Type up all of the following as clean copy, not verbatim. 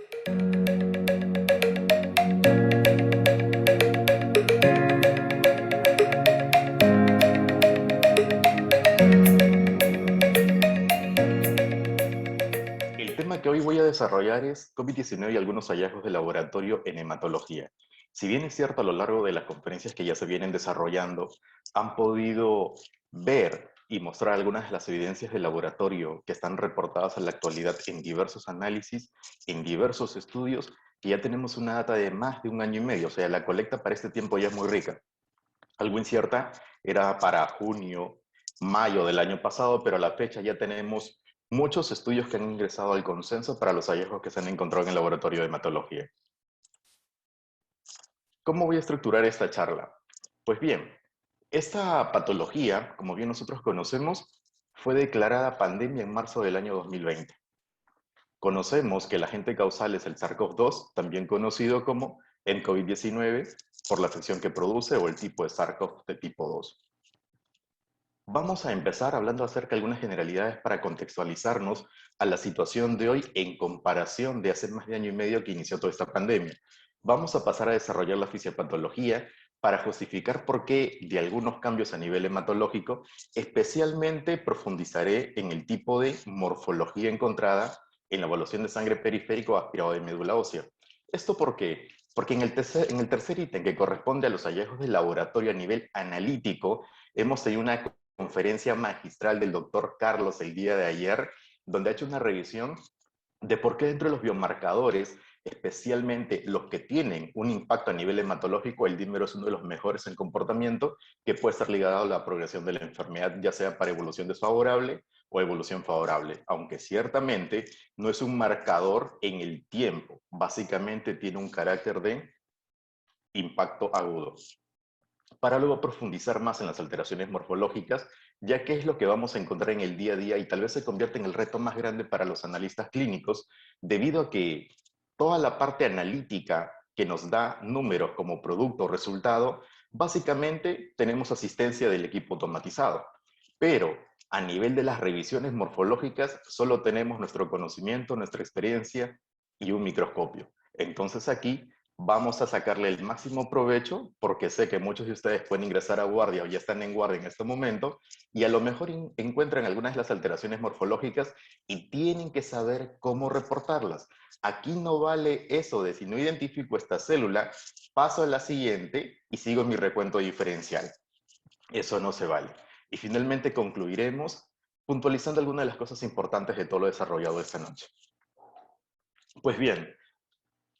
El tema que hoy voy a desarrollar es COVID-19 y algunos hallazgos de laboratorio en hematología. Si bien es cierto, a lo largo de las conferencias que ya se vienen desarrollando, han podido ver y mostrar algunas de las evidencias de laboratorio que están reportadas en la actualidad en diversos análisis, en diversos estudios, que ya tenemos una data de más de un año y medio. O sea, la colecta para este tiempo ya es muy rica. Algo incierta era para junio, mayo del año pasado, pero a la fecha ya tenemos muchos estudios que han ingresado al consenso para los hallazgos que se han encontrado en el laboratorio de hematología. ¿Cómo voy a estructurar esta charla? Pues bien, esta patología, como bien nosotros conocemos, fue declarada pandemia en marzo del año 2020. Conocemos que el agente causal es el SARS-CoV-2, también conocido como el COVID-19, por la afección que produce o el tipo de SARS-CoV de tipo 2. Vamos a empezar hablando acerca de algunas generalidades para contextualizarnos a la situación de hoy en comparación de hace más de año y medio que inició toda esta pandemia. Vamos a pasar a desarrollar la fisiopatología para justificar por qué de algunos cambios a nivel hematológico, especialmente profundizaré en el tipo de morfología encontrada en la evaluación de sangre periférico aspirado de médula ósea. ¿Esto por qué? Porque en el tercer ítem que corresponde a los hallazgos de laboratorio a nivel analítico, hemos tenido una conferencia magistral del doctor Carlos el día de ayer, donde ha hecho una revisión de por qué dentro de los biomarcadores, especialmente los que tienen un impacto a nivel hematológico, el dímero es uno de los mejores en comportamiento, que puede estar ligado a la progresión de la enfermedad, ya sea para evolución desfavorable o evolución favorable, aunque ciertamente no es un marcador en el tiempo, básicamente tiene un carácter de impacto agudo. Para luego profundizar más en las alteraciones morfológicas, ya que es lo que vamos a encontrar en el día a día y tal vez se convierte en el reto más grande para los analistas clínicos, debido a que toda la parte analítica que nos da números como producto o resultado, básicamente tenemos asistencia del equipo automatizado. Pero a nivel de las revisiones morfológicas, solo tenemos nuestro conocimiento, nuestra experiencia y un microscopio. Entonces aquí vamos a sacarle el máximo provecho, porque sé que muchos de ustedes pueden ingresar a guardia o ya están en guardia en este momento, y a lo mejor encuentran algunas de las alteraciones morfológicas y tienen que saber cómo reportarlas. Aquí no vale eso de si no identifico esta célula, paso a la siguiente y sigo mi recuento diferencial. Eso no se vale. Y finalmente concluiremos puntualizando algunas de las cosas importantes de todo lo desarrollado esta noche. Pues bien,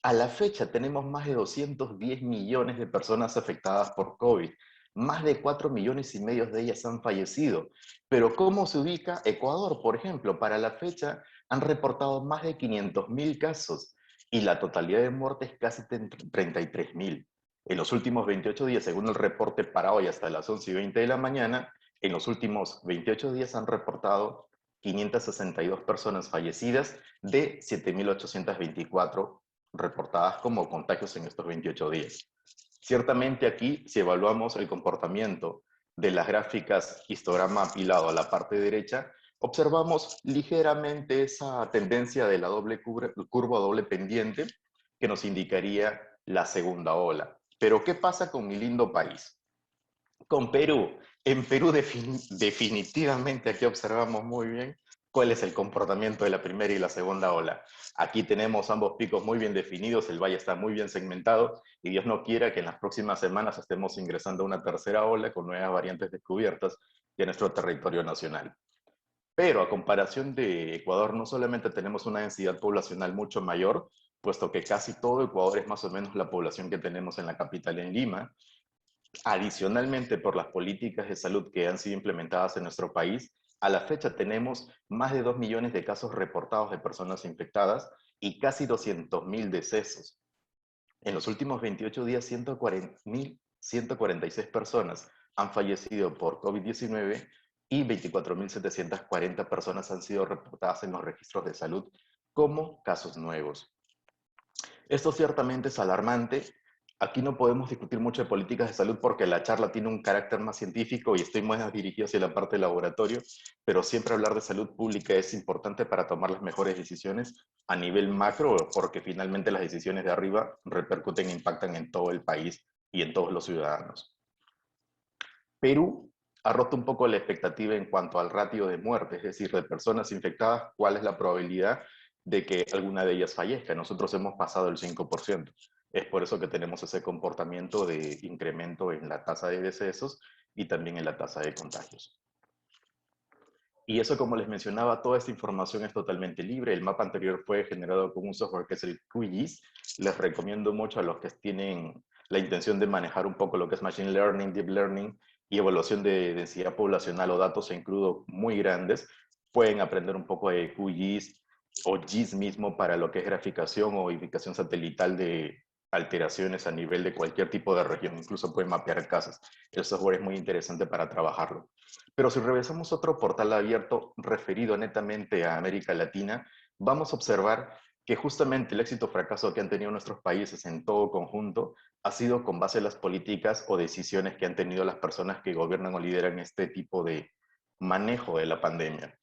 a la fecha tenemos más de 210 millones de personas afectadas por COVID. Más de 4 millones y medio de ellas han fallecido. Pero ¿cómo se ubica Ecuador? Por ejemplo, para la fecha han reportado más de 500.000 casos y la totalidad de muertes casi 33.000. En los últimos 28 días, según el reporte para hoy hasta las 11:20 de la mañana, en los últimos 28 días han reportado 562 personas fallecidas de 7.824 reportadas como contagios en estos 28 días. Ciertamente aquí, si evaluamos el comportamiento de las gráficas histograma apilado a la parte derecha, observamos ligeramente esa tendencia de la doble curva doble pendiente que nos indicaría la segunda ola. Pero ¿qué pasa con mi lindo país? Con Perú. En Perú definitivamente aquí observamos muy bien cuál es el comportamiento de la primera y la segunda ola. Aquí tenemos ambos picos muy bien definidos, el valle está muy bien segmentado y Dios no quiera que en las próximas semanas estemos ingresando a una tercera ola con nuevas variantes descubiertas en nuestro territorio nacional. Pero a comparación de Ecuador, no solamente tenemos una densidad poblacional mucho mayor, puesto que casi todo Ecuador es más o menos la población que tenemos en la capital, en Lima. Adicionalmente, por las políticas de salud que han sido implementadas en nuestro país, a la fecha tenemos más de 2 millones de casos reportados de personas infectadas y casi 200.000 decesos. En los últimos 28 días, 140.146 personas han fallecido por COVID-19 y 24.740 personas han sido reportadas en los registros de salud como casos nuevos. Esto ciertamente es alarmante. Aquí no podemos discutir mucho de políticas de salud porque la charla tiene un carácter más científico y estoy más dirigido hacia la parte de laboratorio, pero siempre hablar de salud pública es importante para tomar las mejores decisiones a nivel macro, porque finalmente las decisiones de arriba repercuten e impactan en todo el país y en todos los ciudadanos. Perú ha roto un poco la expectativa en cuanto al ratio de muerte, es decir, de personas infectadas, cuál es la probabilidad de que alguna de ellas fallezca. Nosotros hemos pasado el 5%. Es por eso que tenemos ese comportamiento de incremento en la tasa de decesos y también en la tasa de contagios. Y eso, como les mencionaba, toda esta información es totalmente libre. El mapa anterior fue generado con un software que es el QGIS. Les recomiendo mucho a los que tienen la intención de manejar un poco lo que es Machine Learning, Deep Learning y evaluación de densidad poblacional o datos en crudo muy grandes. Pueden aprender un poco de QGIS o GIS mismo para lo que es graficación o ubicación satelital de alteraciones a nivel de cualquier tipo de región. Incluso pueden mapear casas. El software es muy interesante para trabajarlo. Pero si revisamos otro portal abierto referido netamente a América Latina, vamos a observar que justamente el éxito o fracaso que han tenido nuestros países en todo conjunto ha sido con base en las políticas o decisiones que han tenido las personas que gobiernan o lideran este tipo de manejo de la pandemia.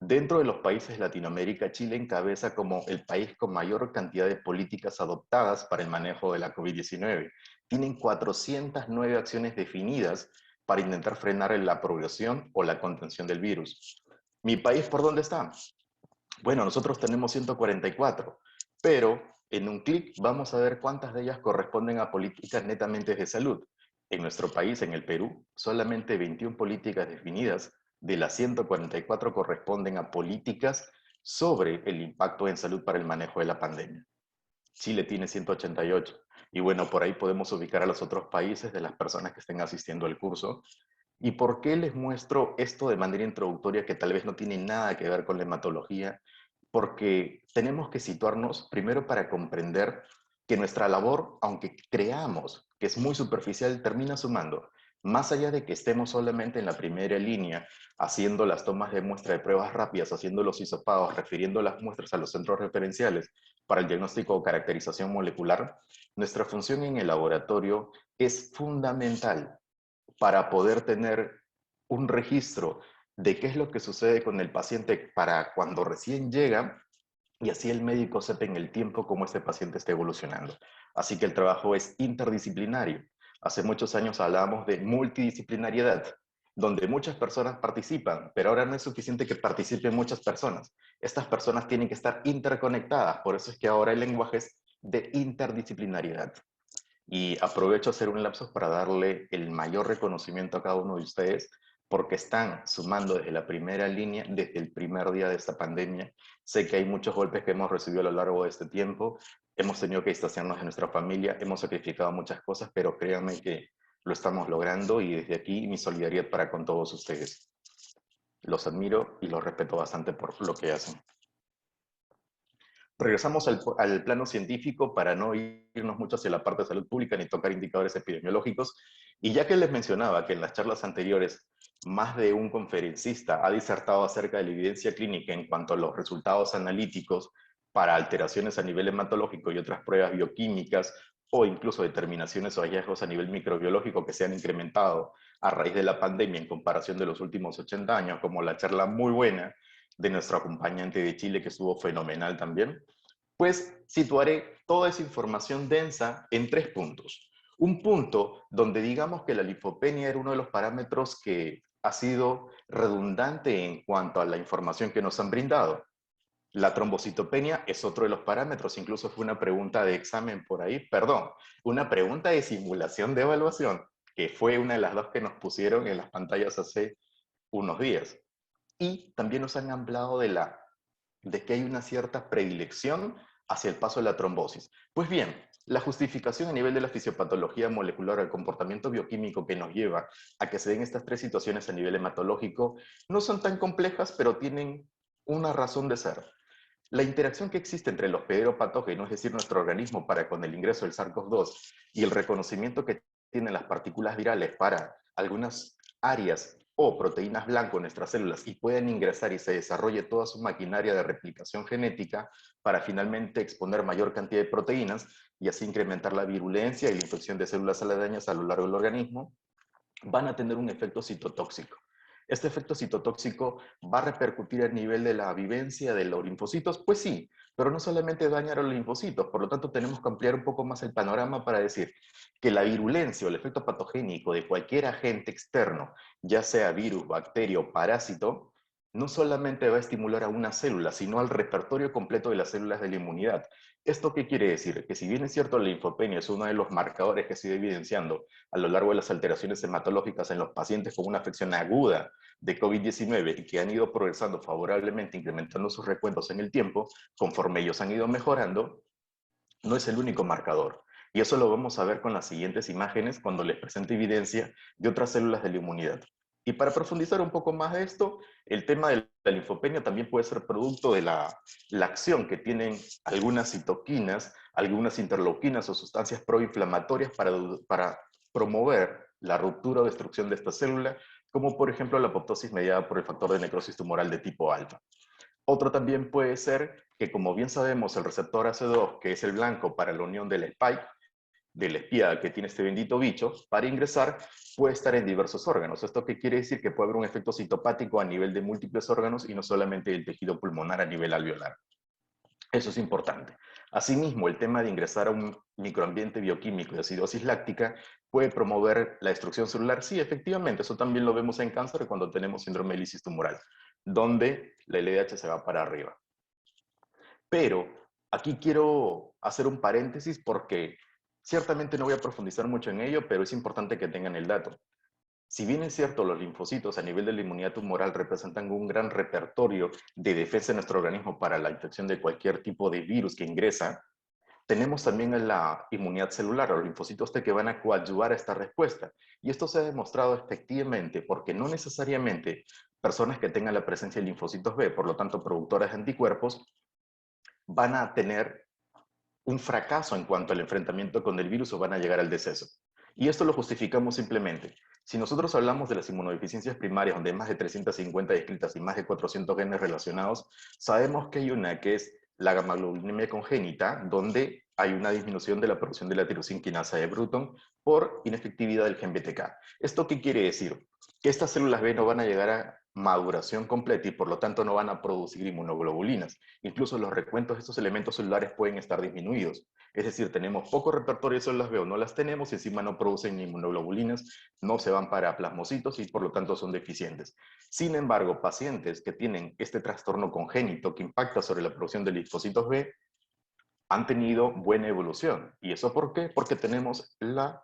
Dentro de los países de Latinoamérica, Chile encabeza como el país con mayor cantidad de políticas adoptadas para el manejo de la COVID-19. Tienen 409 acciones definidas para intentar frenar la progresión o la contención del virus. ¿Mi país por dónde está? Bueno, nosotros tenemos 144, pero en un clic vamos a ver cuántas de ellas corresponden a políticas netamente de salud. En nuestro país, en el Perú, solamente 21 políticas definidas de las 144 corresponden a políticas sobre el impacto en salud para el manejo de la pandemia. Chile tiene 188. Y bueno, por ahí podemos ubicar a los otros países de las personas que estén asistiendo al curso. ¿Y por qué les muestro esto de manera introductoria que tal vez no tiene nada que ver con la hematología? Porque tenemos que situarnos primero para comprender que nuestra labor, aunque creamos que es muy superficial, termina sumando. Más allá de que estemos solamente en la primera línea, haciendo las tomas de muestra de pruebas rápidas, haciendo los hisopados, refiriendo las muestras a los centros referenciales para el diagnóstico o caracterización molecular, nuestra función en el laboratorio es fundamental para poder tener un registro de qué es lo que sucede con el paciente para cuando recién llega y así el médico sepa en el tiempo cómo este paciente está evolucionando. Así que el trabajo es interdisciplinario. Hace muchos años hablábamos de multidisciplinariedad, donde muchas personas participan, pero ahora no es suficiente que participen muchas personas. Estas personas tienen que estar interconectadas, por eso es que ahora el lenguaje es de interdisciplinariedad. Y aprovecho hacer un lapso para darle el mayor reconocimiento a cada uno de ustedes porque están sumando desde la primera línea, desde el primer día de esta pandemia. Sé que hay muchos golpes que hemos recibido a lo largo de este tiempo, hemos tenido que distanciarnos de nuestra familia, hemos sacrificado muchas cosas, pero créanme que lo estamos logrando y desde aquí mi solidaridad para con todos ustedes. Los admiro y los respeto bastante por lo que hacen. Regresamos al plano científico para no irnos mucho hacia la parte de salud pública ni tocar indicadores epidemiológicos. Y ya que les mencionaba que en las charlas anteriores más de un conferencista ha disertado acerca de la evidencia clínica en cuanto a los resultados analíticos para alteraciones a nivel hematológico y otras pruebas bioquímicas o incluso determinaciones o hallazgos a nivel microbiológico que se han incrementado a raíz de la pandemia en comparación de los últimos 80 años, como la charla muy buena de nuestro acompañante de Chile, que estuvo fenomenal también, pues situaré toda esa información densa en 3 puntos. Un punto donde digamos que la linfopenia era uno de los parámetros que ha sido redundante en cuanto a la información que nos han brindado. La trombocitopenia es otro de los parámetros, incluso fue una pregunta de examen por ahí, perdón, una pregunta de simulación de evaluación, que fue una de las dos que nos pusieron en las pantallas hace unos días. Y también nos han hablado de que hay una cierta predilección hacia el paso de la trombosis. Pues bien, la justificación a nivel de la fisiopatología molecular, el comportamiento bioquímico que nos lleva a que se den estas 3 situaciones a nivel hematológico, no son tan complejas, pero tienen una razón de ser. La interacción que existe entre los pederopatógenos, es decir, nuestro organismo para con el ingreso del SARS-CoV-2 y el reconocimiento que tienen las partículas virales para algunas áreas o proteínas blanco en nuestras células y puedan ingresar y se desarrolle toda su maquinaria de replicación genética para finalmente exponer mayor cantidad de proteínas y así incrementar la virulencia y la infección de células aledañas a lo largo del organismo, van a tener un efecto citotóxico. ¿Este efecto citotóxico va a repercutir a nivel de la vivencia de los linfocitos? Pues sí, pero no solamente dañar a los linfocitos, por lo tanto tenemos que ampliar un poco más el panorama para decir que la virulencia o el efecto patogénico de cualquier agente externo, ya sea virus, bacteria o parásito, no solamente va a estimular a una célula, sino al repertorio completo de las células de la inmunidad. ¿Esto qué quiere decir? Que si bien es cierto la linfopenia es uno de los marcadores que se ha ido evidenciando a lo largo de las alteraciones hematológicas en los pacientes con una afección aguda de COVID-19 y que han ido progresando favorablemente, incrementando sus recuentos en el tiempo, conforme ellos han ido mejorando, no es el único marcador. Y eso lo vamos a ver con las siguientes imágenes cuando les presente evidencia de otras células de la inmunidad. Y para profundizar un poco más de esto, el tema de la linfopenia también puede ser producto de la acción que tienen algunas citoquinas, algunas interleuquinas o sustancias proinflamatorias para promover la ruptura o destrucción de esta célula, como por ejemplo la apoptosis mediada por el factor de necrosis tumoral de tipo alfa. Otro también puede ser que, como bien sabemos, el receptor AC2, que es el blanco para la unión del spike, de la espía que tiene este bendito bicho, para ingresar, puede estar en diversos órganos. ¿Esto qué quiere decir? Que puede haber un efecto citopático a nivel de múltiples órganos y no solamente del tejido pulmonar a nivel alveolar. Eso es importante. Asimismo, el tema de ingresar a un microambiente bioquímico de acidosis láctica puede promover la destrucción celular. Sí, efectivamente, eso también lo vemos en cáncer cuando tenemos síndrome de lisis tumoral, donde la LDH se va para arriba. Pero aquí quiero hacer un paréntesis porque ciertamente no voy a profundizar mucho en ello, pero es importante que tengan el dato. Si bien es cierto, los linfocitos a nivel de la inmunidad tumoral representan un gran repertorio de defensa de nuestro organismo para la infección de cualquier tipo de virus que ingresa, tenemos también la inmunidad celular o los linfocitos T que van a coadyuvar a esta respuesta. Y esto se ha demostrado efectivamente porque no necesariamente personas que tengan la presencia de linfocitos B, por lo tanto productoras de anticuerpos, van a tener un fracaso en cuanto al enfrentamiento con el virus o van a llegar al deceso. Y esto lo justificamos simplemente. Si nosotros hablamos de las inmunodeficiencias primarias, donde hay más de 350 descritas y más de 400 genes relacionados, sabemos que hay una que es la gamaglobulinemia congénita, donde hay una disminución de la producción de la tirosina quinasa de Bruton por inefectividad del gen BTK. ¿Esto qué quiere decir? Que estas células B no van a llegar a maduración completa y por lo tanto no van a producir inmunoglobulinas. Incluso los recuentos de estos elementos celulares pueden estar disminuidos. Es decir, tenemos poco repertorio de células B o no las tenemos y encima no producen ni inmunoglobulinas, no se van para plasmocitos y por lo tanto son deficientes. Sin embargo, pacientes que tienen este trastorno congénito que impacta sobre la producción de linfocitos B han tenido buena evolución. ¿Y eso por qué? Porque tenemos la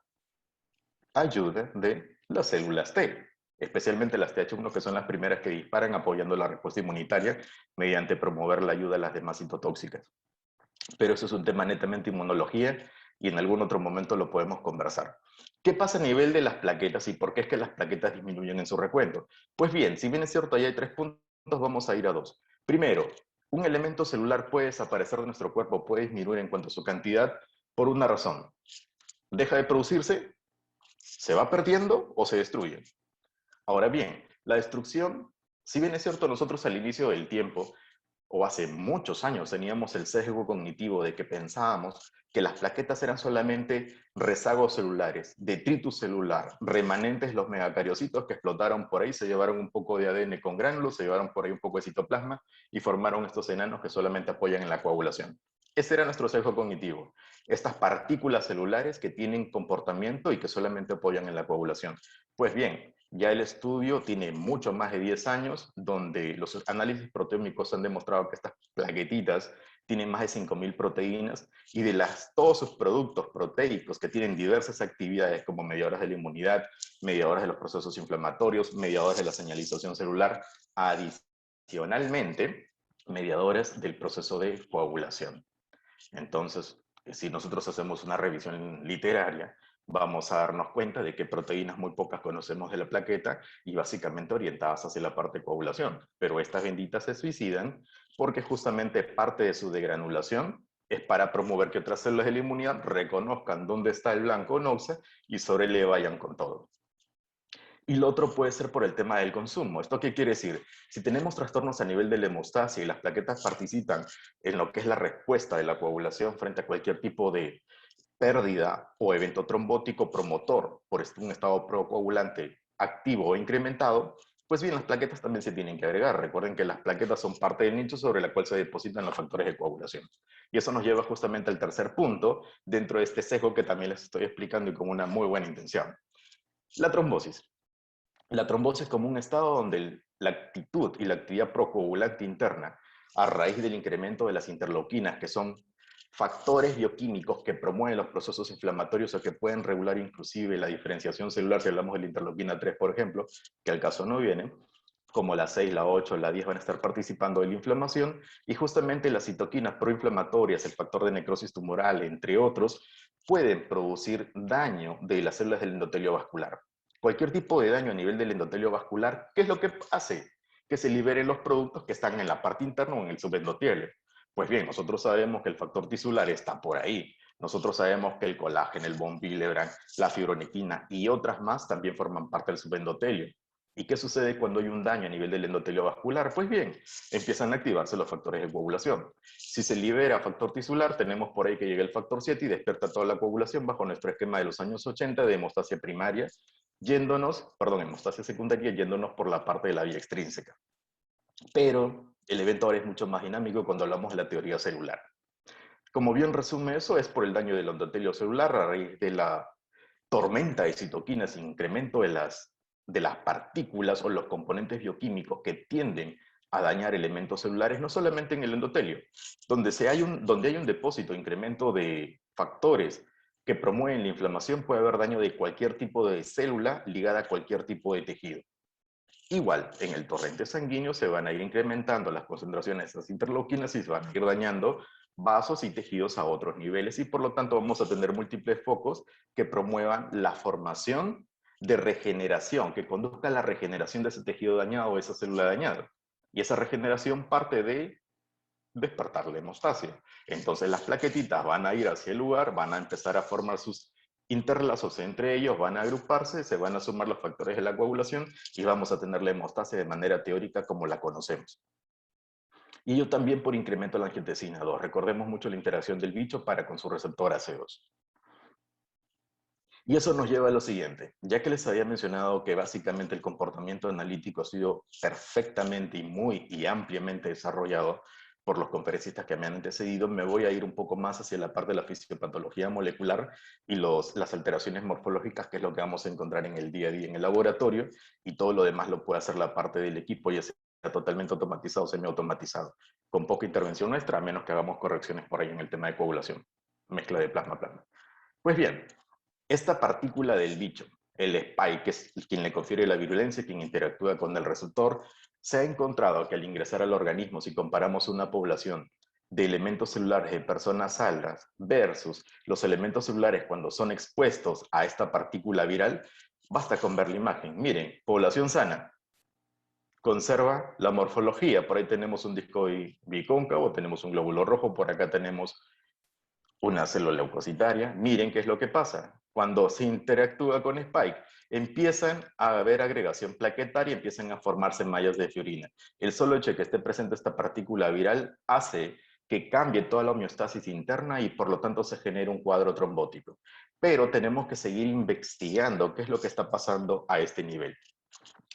ayuda de las células T, especialmente las TH1, que son las primeras que disparan apoyando la respuesta inmunitaria mediante promover la ayuda a las demás citotóxicas. Pero eso es un tema netamente inmunología y en algún otro momento lo podemos conversar. ¿Qué pasa a nivel de las plaquetas y por qué es que las plaquetas disminuyen en su recuento? Pues bien, si bien es cierto, ahí hay 3 puntos, vamos a ir a 2. Primero, un elemento celular puede desaparecer de nuestro cuerpo, puede disminuir en cuanto a su cantidad por una razón. Deja de producirse, se va perdiendo o se destruye. Ahora bien, la destrucción, si bien es cierto, nosotros al inicio del tiempo, o hace muchos años, teníamos el sesgo cognitivo de que pensábamos que las plaquetas eran solamente rezagos celulares, detritus celular, remanentes de los megacariocitos que explotaron por ahí, se llevaron un poco de ADN con gránulos, se llevaron por ahí un poco de citoplasma y formaron estos enanos que solamente apoyan en la coagulación. Ese era nuestro sesgo cognitivo. Estas partículas celulares que tienen comportamiento y que solamente apoyan en la coagulación. Pues bien, ya el estudio tiene mucho más de 10 años, donde los análisis proteómicos han demostrado que estas plaquetitas tienen más de 5.000 proteínas y de todos sus productos proteicos que tienen diversas actividades como mediadores de la inmunidad, mediadores de los procesos inflamatorios, mediadores de la señalización celular, adicionalmente mediadores del proceso de coagulación. Entonces, si nosotros hacemos una revisión literaria, vamos a darnos cuenta de que proteínas muy pocas conocemos de la plaqueta y básicamente orientadas hacia la parte de coagulación. Pero estas benditas se suicidan porque justamente parte de su degranulación es para promover que otras células de la inmunidad reconozcan dónde está el blanco noxa y sobre le vayan con todo. Y lo otro puede ser por el tema del consumo. ¿Esto qué quiere decir? Si tenemos trastornos a nivel de la hemostasia y las plaquetas participan en lo que es la respuesta de la coagulación frente a cualquier tipo de pérdida o evento trombótico promotor por un estado procoagulante activo o incrementado, pues bien, las plaquetas también se tienen que agregar. Recuerden que las plaquetas son parte del nicho sobre la cual se depositan los factores de coagulación. Y eso nos lleva justamente al tercer punto dentro de este sesgo que también les estoy explicando y con una muy buena intención. La trombosis. La trombosis es como un estado donde la actitud y la actividad procoagulante interna, a raíz del incremento de las interleuquinas, que son factores bioquímicos que promueven los procesos inflamatorios o que pueden regular inclusive la diferenciación celular, si hablamos de la interleuquina 3, por ejemplo, que al caso no viene, como la 6, la 8, la 10 van a estar participando de la inflamación, y justamente las citoquinas proinflamatorias, el factor de necrosis tumoral, entre otros, pueden producir daño de las células del endotelio vascular. Cualquier tipo de daño a nivel del endotelio vascular, ¿qué es lo que hace? Que se liberen los productos que están en la parte interna o en el subendotelio. Pues bien, nosotros sabemos que el factor tisular está por ahí. Nosotros sabemos que el colágeno, el von Willebrand, la fibronectina y otras más también forman parte del subendotelio. ¿Y qué sucede cuando hay un daño a nivel del endotelio vascular? Pues bien, empiezan a activarse los factores de coagulación. Si se libera factor tisular, tenemos por ahí que llega el factor 7 y despierta toda la coagulación bajo nuestro esquema de los años 80 de hemostasia primaria, hemostasia secundaria, yéndonos por la parte de la vía extrínseca. Pero el evento ahora es mucho más dinámico cuando hablamos de la teoría celular. Como bien resume eso, es por el daño del endotelio celular a raíz de la tormenta de citoquinas, incremento de las partículas o los componentes bioquímicos que tienden a dañar elementos celulares, no solamente en el endotelio, donde hay un depósito, incremento de factores que promueven la inflamación, puede haber daño de cualquier tipo de célula ligada a cualquier tipo de tejido. Igual, en el torrente sanguíneo se van a ir incrementando las concentraciones de esas interleuquinas y se van a ir dañando vasos y tejidos a otros niveles y por lo tanto vamos a tener múltiples focos que promuevan la formación de regeneración, que conduzca a la regeneración de ese tejido dañado o esa célula dañada. Y esa regeneración parte de despertar la hemostasia. Entonces las plaquetitas van a ir hacia el lugar, van a empezar a formar sus interlazos entre ellos, van a agruparse, se van a sumar los factores de la coagulación y vamos a tener la hemostasia de manera teórica como la conocemos. Y ello también por incremento de la angiotensina 2. Recordemos mucho la interacción del bicho para con su receptor AC2. Y eso nos lleva a lo siguiente. Ya que les había mencionado que básicamente el comportamiento analítico ha sido perfectamente y muy y ampliamente desarrollado por los conferencistas que me han antecedido, me voy a ir un poco más hacia la parte de la fisiopatología molecular y las alteraciones morfológicas, que es lo que vamos a encontrar en el día a día en el laboratorio, y todo lo demás lo puede hacer la parte del equipo, ya sea totalmente automatizado o semiautomatizado, con poca intervención nuestra, a menos que hagamos correcciones por ahí en el tema de coagulación, mezcla de plasma-plasma. Pues bien, esta partícula del bicho, el spike, que es quien le confiere la virulencia, quien interactúa con el receptor, se ha encontrado que al ingresar al organismo, si comparamos una población de elementos celulares de personas sanas versus los elementos celulares cuando son expuestos a esta partícula viral, basta con ver la imagen. Miren, población sana, conserva la morfología. Por ahí tenemos un disco bicóncavo, tenemos un glóbulo rojo, por acá tenemos una célula leucocitaria. Miren qué es lo que pasa. Cuando se interactúa con Spike, empiezan a haber agregación plaquetaria, empiezan a formarse mallas de fiorina. El solo hecho de que esté presente esta partícula viral hace que cambie toda la homeostasis interna y por lo tanto se genere un cuadro trombótico. Pero tenemos que seguir investigando qué es lo que está pasando a este nivel.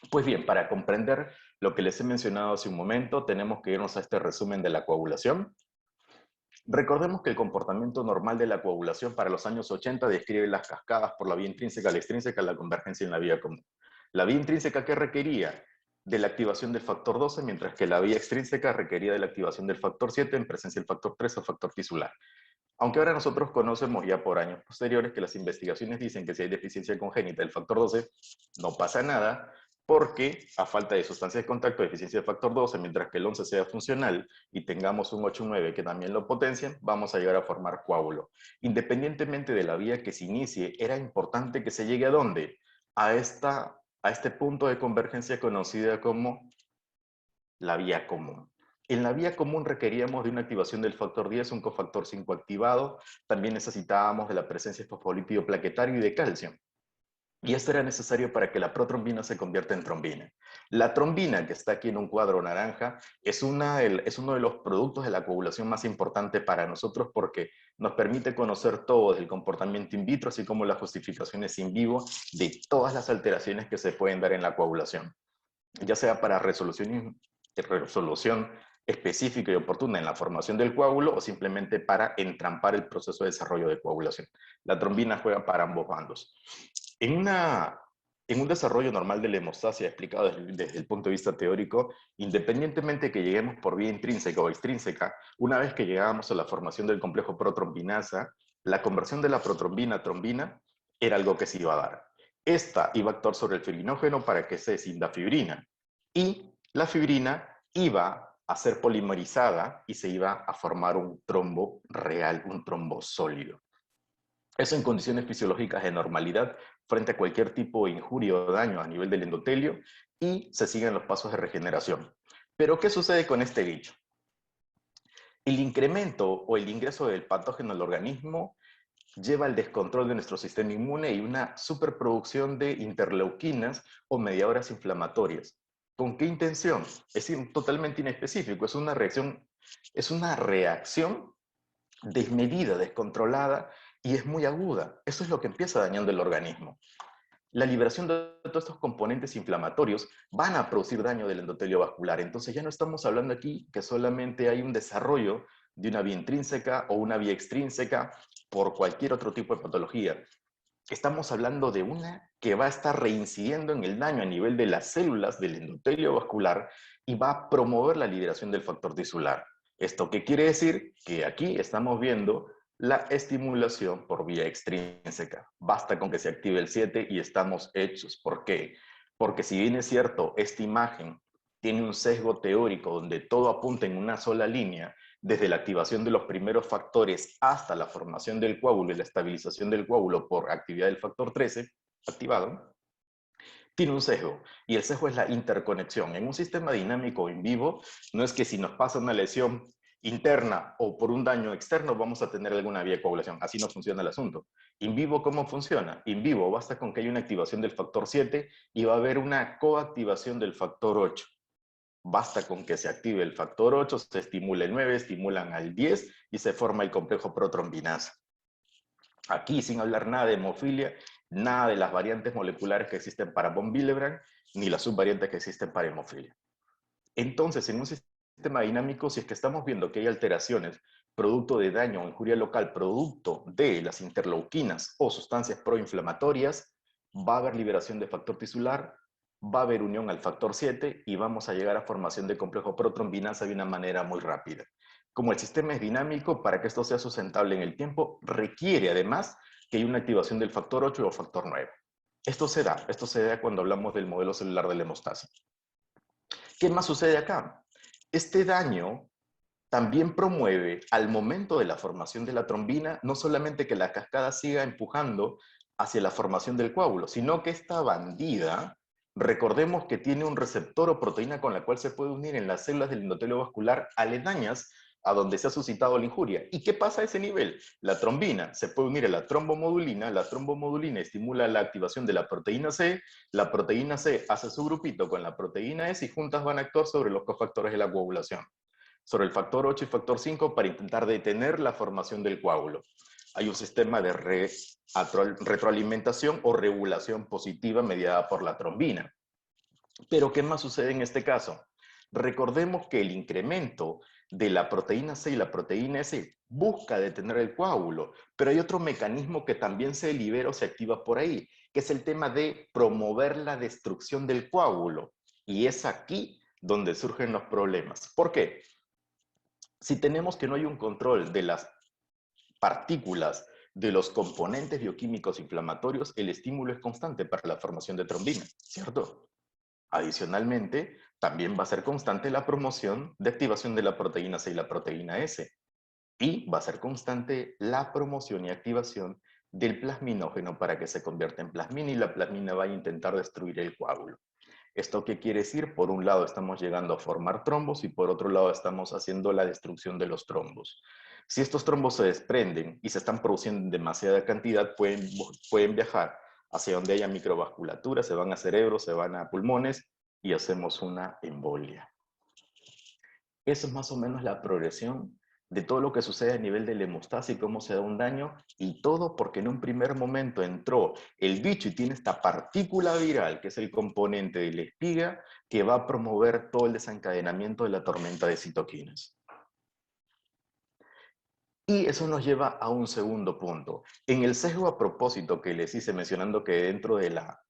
Pues bien, para comprender lo que les he mencionado hace un momento, tenemos que irnos a este resumen de la coagulación. Recordemos que el comportamiento normal de la coagulación para los años 80 describe las cascadas por la vía intrínseca, la extrínseca, la convergencia en la vía común. La vía intrínseca que requería de la activación del factor 12, mientras que la vía extrínseca requería de la activación del factor 7 en presencia del factor 3 o factor tisular. Aunque ahora nosotros conocemos ya por años posteriores que las investigaciones dicen que si hay deficiencia congénita del factor 12, no pasa nada, porque a falta de sustancias de contacto, deficiencia de factor 12, mientras que el 11 sea funcional y tengamos un 8 9 que también lo potencian, vamos a llegar a formar coágulo. Independientemente de la vía que se inicie, era importante que se llegue ¿a dónde? A este punto de convergencia conocida como la vía común. En la vía común requeríamos de una activación del factor 10, un cofactor 5 activado. También necesitábamos de la presencia de fosfolípido plaquetario y de calcio. Y esto era necesario para que la protrombina se convierta en trombina. La trombina, que está aquí en un cuadro naranja, es uno de los productos de la coagulación más importante para nosotros porque nos permite conocer todo del comportamiento in vitro, así como las justificaciones in vivo de todas las alteraciones que se pueden dar en la coagulación, ya sea para resolución específica y oportuna en la formación del coágulo o simplemente para entrampar el proceso de desarrollo de coagulación. La trombina juega para ambos bandos. En un desarrollo normal de la hemostasia, explicado desde el punto de vista teórico, independientemente de que lleguemos por vía intrínseca o extrínseca, una vez que llegamos a la formación del complejo protrombinasa, la conversión de la protrombina a trombina era algo que se iba a dar. Esta iba a actuar sobre el fibrinógeno para que se escinda fibrina. Y la fibrina iba a ser polimerizada y se iba a formar un trombo real, un trombo sólido. Eso en condiciones fisiológicas de normalidad frente a cualquier tipo de injuria o daño a nivel del endotelio y se siguen los pasos de regeneración. Pero, ¿qué sucede con este bicho? El incremento o el ingreso del patógeno al organismo lleva al descontrol de nuestro sistema inmune y una superproducción de interleuquinas o mediadoras inflamatorias. ¿Con qué intención? Es totalmente inespecífico, es una reacción desmedida, descontrolada y es muy aguda. Eso es lo que empieza dañando el organismo. La liberación de todos estos componentes inflamatorios van a producir daño del endotelio vascular. Entonces ya no estamos hablando aquí que solamente hay un desarrollo de una vía intrínseca o una vía extrínseca por cualquier otro tipo de patología. Estamos hablando de una que va a estar reincidiendo en el daño a nivel de las células del endotelio vascular y va a promover la liberación del factor tisular. ¿Esto qué quiere decir? Que aquí estamos viendo la estimulación por vía extrínseca. Basta con que se active el 7 y estamos hechos. ¿Por qué? Porque si bien es cierto, esta imagen tiene un sesgo teórico donde todo apunta en una sola línea, desde la activación de los primeros factores hasta la formación del coágulo y la estabilización del coágulo por actividad del factor 13 activado, tiene un sesgo, y el sesgo es la interconexión. En un sistema dinámico en vivo, no es que si nos pasa una lesión interna o por un daño externo vamos a tener alguna vía de coagulación. Así no funciona el asunto. In vivo, ¿cómo funciona? In vivo basta con que haya una activación del factor 7 y va a haber una coactivación del factor 8. Basta con que se active el factor 8, se estimula el 9, estimulan al 10 y se forma el complejo protrombinasa. Aquí, sin hablar nada de hemofilia, nada de las variantes moleculares que existen para von Willebrand, ni las subvariantes que existen para hemofilia. Entonces, en un sistema dinámico, si es que estamos viendo que hay alteraciones producto de daño o injuria local, producto de las interleuquinas o sustancias proinflamatorias, va a haber liberación de factor tisular, va a haber unión al factor 7 y vamos a llegar a formación de complejo protrombinasa de una manera muy rápida. Como el sistema es dinámico, para que esto sea sustentable en el tiempo, requiere además que haya una activación del factor 8 o factor 9. Esto se da cuando hablamos del modelo celular de la hemostasia. ¿Qué más sucede acá? Este daño también promueve al momento de la formación de la trombina, no solamente que la cascada siga empujando hacia la formación del coágulo, sino que esta bandida, recordemos que tiene un receptor o proteína con la cual se puede unir en las células del endotelio vascular aledañas a donde se ha suscitado la injuria. ¿Y qué pasa a ese nivel? La trombina se puede unir a la trombomodulina estimula la activación de la proteína C hace su grupito con la proteína S y juntas van a actuar sobre los cofactores de la coagulación, sobre el factor 8 y factor 5 para intentar detener la formación del coágulo. Hay un sistema de retroalimentación o regulación positiva mediada por la trombina. Pero, ¿qué más sucede en este caso? Recordemos que el incremento de la proteína C y la proteína S busca detener el coágulo, pero hay otro mecanismo que también se libera o se activa por ahí, que es el tema de promover la destrucción del coágulo. Y es aquí donde surgen los problemas. ¿Por qué? Si tenemos que no hay un control de las partículas, de los componentes bioquímicos inflamatorios, el estímulo es constante para la formación de trombina, ¿cierto? Adicionalmente, también va a ser constante la promoción de activación de la proteína C y la proteína S. Y va a ser constante la promoción y activación del plasminógeno para que se convierta en plasmina y la plasmina va a intentar destruir el coágulo. ¿Esto qué quiere decir? Por un lado estamos llegando a formar trombos y por otro lado estamos haciendo la destrucción de los trombos. Si estos trombos se desprenden y se están produciendo en demasiada cantidad, pueden viajar hacia donde haya microvasculatura, se van a cerebro, se van a pulmones y hacemos una embolia. Eso es más o menos la progresión de todo lo que sucede a nivel de la hemostasia y cómo se da un daño, y todo porque en un primer momento entró el bicho y tiene esta partícula viral, que es el componente de la espiga, que va a promover todo el desencadenamiento de la tormenta de citoquinas. Y eso nos lleva a un segundo punto. En el sesgo a propósito que les hice mencionando que dentro de la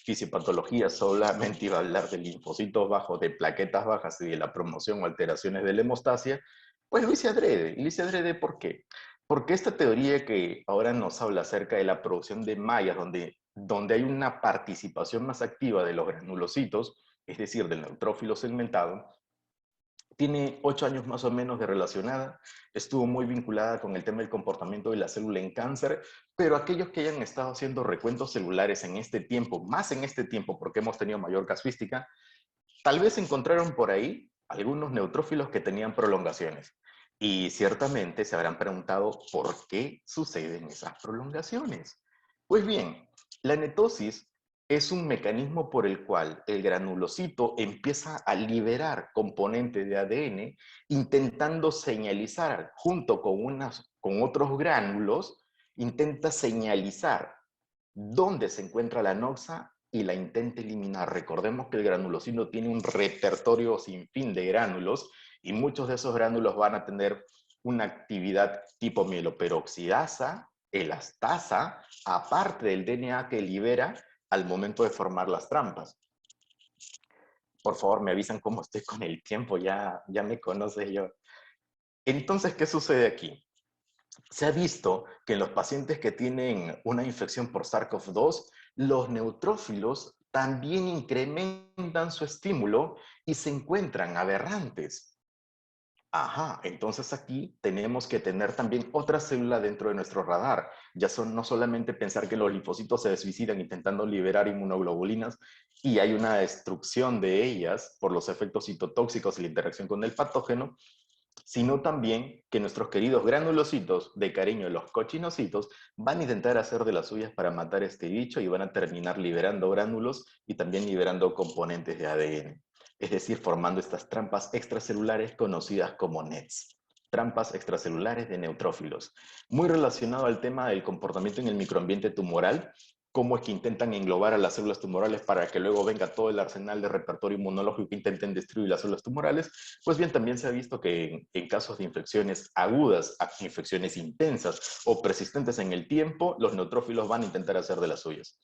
fisiopatología solamente iba a hablar de linfocitos bajos, de plaquetas bajas y de la promoción o alteraciones de la hemostasia, pues lo hice adrede. ¿Y lo hice adrede por qué? Porque esta teoría que ahora nos habla acerca de la producción de mallas, donde hay una participación más activa de los granulocitos, es decir, del neutrófilo segmentado, tiene 8 años más o menos de relacionada, estuvo muy vinculada con el tema del comportamiento de la célula en cáncer, pero aquellos que hayan estado haciendo recuentos celulares en este tiempo, más en este tiempo porque hemos tenido mayor casuística, tal vez encontraron por ahí algunos neutrófilos que tenían prolongaciones. Y ciertamente se habrán preguntado por qué suceden esas prolongaciones. Pues bien, la netosis es un mecanismo por el cual el granulocito empieza a liberar componentes de ADN intentando señalizar junto con otros gránulos, intenta señalizar dónde se encuentra la noxa y la intenta eliminar. Recordemos que el granulocito tiene un repertorio sin fin de gránulos y muchos de esos gránulos van a tener una actividad tipo mieloperoxidasa, elastasa, aparte del DNA que libera al momento de formar las trampas. Por favor, me avisan cómo estoy con el tiempo, ya me conoces yo. Entonces, ¿qué sucede aquí? Se ha visto que en los pacientes que tienen una infección por SARS-CoV-2, los neutrófilos también incrementan su estímulo y se encuentran aberrantes. Ajá, entonces aquí tenemos que tener también otra célula dentro de nuestro radar. No solamente pensar que los linfocitos se suicidan intentando liberar inmunoglobulinas y hay una destrucción de ellas por los efectos citotóxicos y la interacción con el patógeno, sino también que nuestros queridos granulocitos, de cariño los cochinocitos, van a intentar hacer de las suyas para matar a este bicho y van a terminar liberando gránulos y también liberando componentes de ADN. Es decir, formando estas trampas extracelulares conocidas como NETs. Trampas extracelulares de neutrófilos. Muy relacionado al tema del comportamiento en el microambiente tumoral, cómo es que intentan englobar a las células tumorales para que luego venga todo el arsenal de repertorio inmunológico que intenten destruir las células tumorales. Pues bien, también se ha visto que en casos de infecciones agudas, infecciones intensas o persistentes en el tiempo, los neutrófilos van a intentar hacer de las suyas.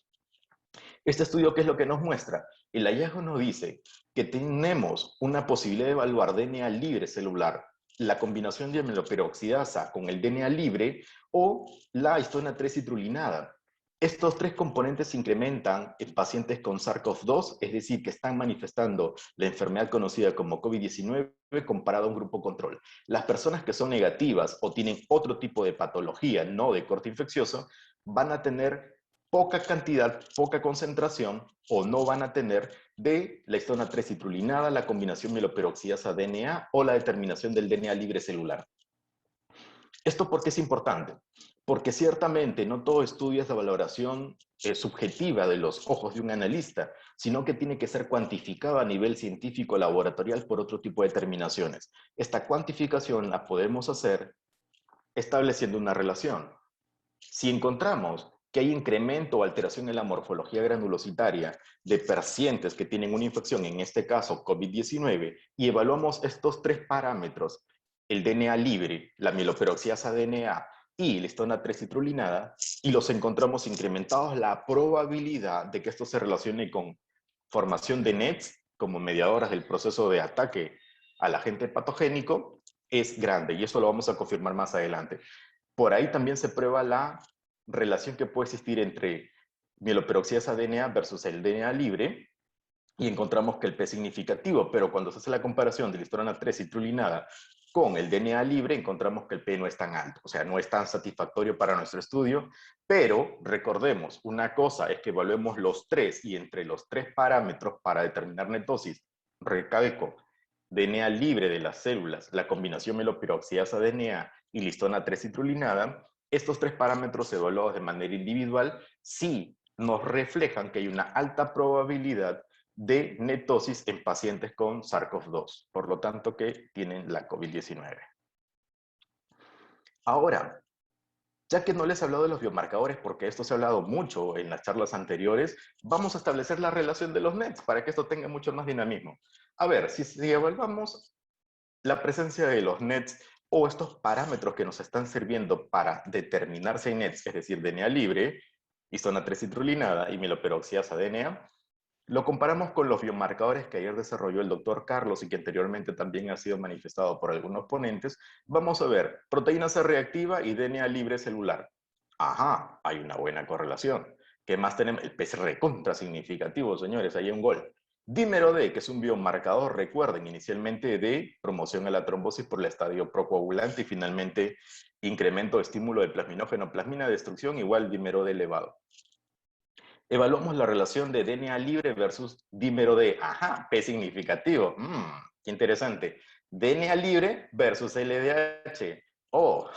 Este estudio, ¿qué es lo que nos muestra? El hallazgo nos dice que tenemos una posibilidad de evaluar DNA libre celular, la combinación de amiloperoxidasa con el DNA libre o la histona 3 citrulinada. Estos tres componentes se incrementan en pacientes con SARS-CoV-2, es decir, que están manifestando la enfermedad conocida como COVID-19 comparado a un grupo control. Las personas que son negativas o tienen otro tipo de patología, no de corte infeccioso, van a tener poca cantidad, poca concentración, o no van a tener de la histona 3 citrulinada, la combinación mieloperoxidasa DNA o la determinación del DNA libre celular. ¿Esto por qué es importante? Porque ciertamente no todo estudio es de valoración subjetiva de los ojos de un analista, sino que tiene que ser cuantificado a nivel científico laboratorial por otro tipo de determinaciones. Esta cuantificación la podemos hacer estableciendo una relación. Si encontramos que hay incremento o alteración en la morfología granulocitaria de pacientes que tienen una infección, en este caso COVID-19, y evaluamos estos tres parámetros, el DNA libre, la mieloperoxidasa DNA y la histona 3 citrulinada, y los encontramos incrementados, la probabilidad de que esto se relacione con formación de NETs como mediadoras del proceso de ataque al agente patogénico es grande, y eso lo vamos a confirmar más adelante. Por ahí también se prueba la relación que puede existir entre mieloperoxidasa DNA versus el DNA libre y encontramos que el P es significativo, pero cuando se hace la comparación de la histona 3 citrulinada con el DNA libre, encontramos que el P no es tan alto, o sea, no es tan satisfactorio para nuestro estudio, pero recordemos, una cosa es que evaluemos los tres y entre los tres parámetros para determinar netosis, recalco, DNA libre de las células, la combinación mieloperoxidasa DNA y la histona 3 citrulinada, estos tres parámetros evaluados de manera individual sí nos reflejan que hay una alta probabilidad de netosis en pacientes con SARS-CoV-2, por lo tanto que tienen la COVID-19. Ahora, ya que no les he hablado de los biomarcadores, porque esto se ha hablado mucho en las charlas anteriores, vamos a establecer la relación de los NETs para que esto tenga mucho más dinamismo. A ver, si evaluamos la presencia de los NETs o estos parámetros que nos están sirviendo para determinar si hay NETs, es decir, DNA libre, histona 3-citrulinada y mieloperoxidasa DNA, lo comparamos con los biomarcadores que ayer desarrolló el doctor Carlos y que anteriormente también ha sido manifestado por algunos ponentes. Vamos a ver, proteína C reactiva y DNA libre celular. Ajá, hay una buena correlación. ¿Qué más tenemos? El PCR contra significativo, señores, ahí hay un gol. Dímero D, que es un biomarcador, recuerden, inicialmente de promoción a la trombosis por el estadio procoagulante y finalmente incremento de estímulo de plasminógeno, plasmina, destrucción igual dímero D elevado. Evaluamos la relación de DNA libre versus dímero D. Ajá, P significativo. Qué interesante. DNA libre versus LDH. Oh,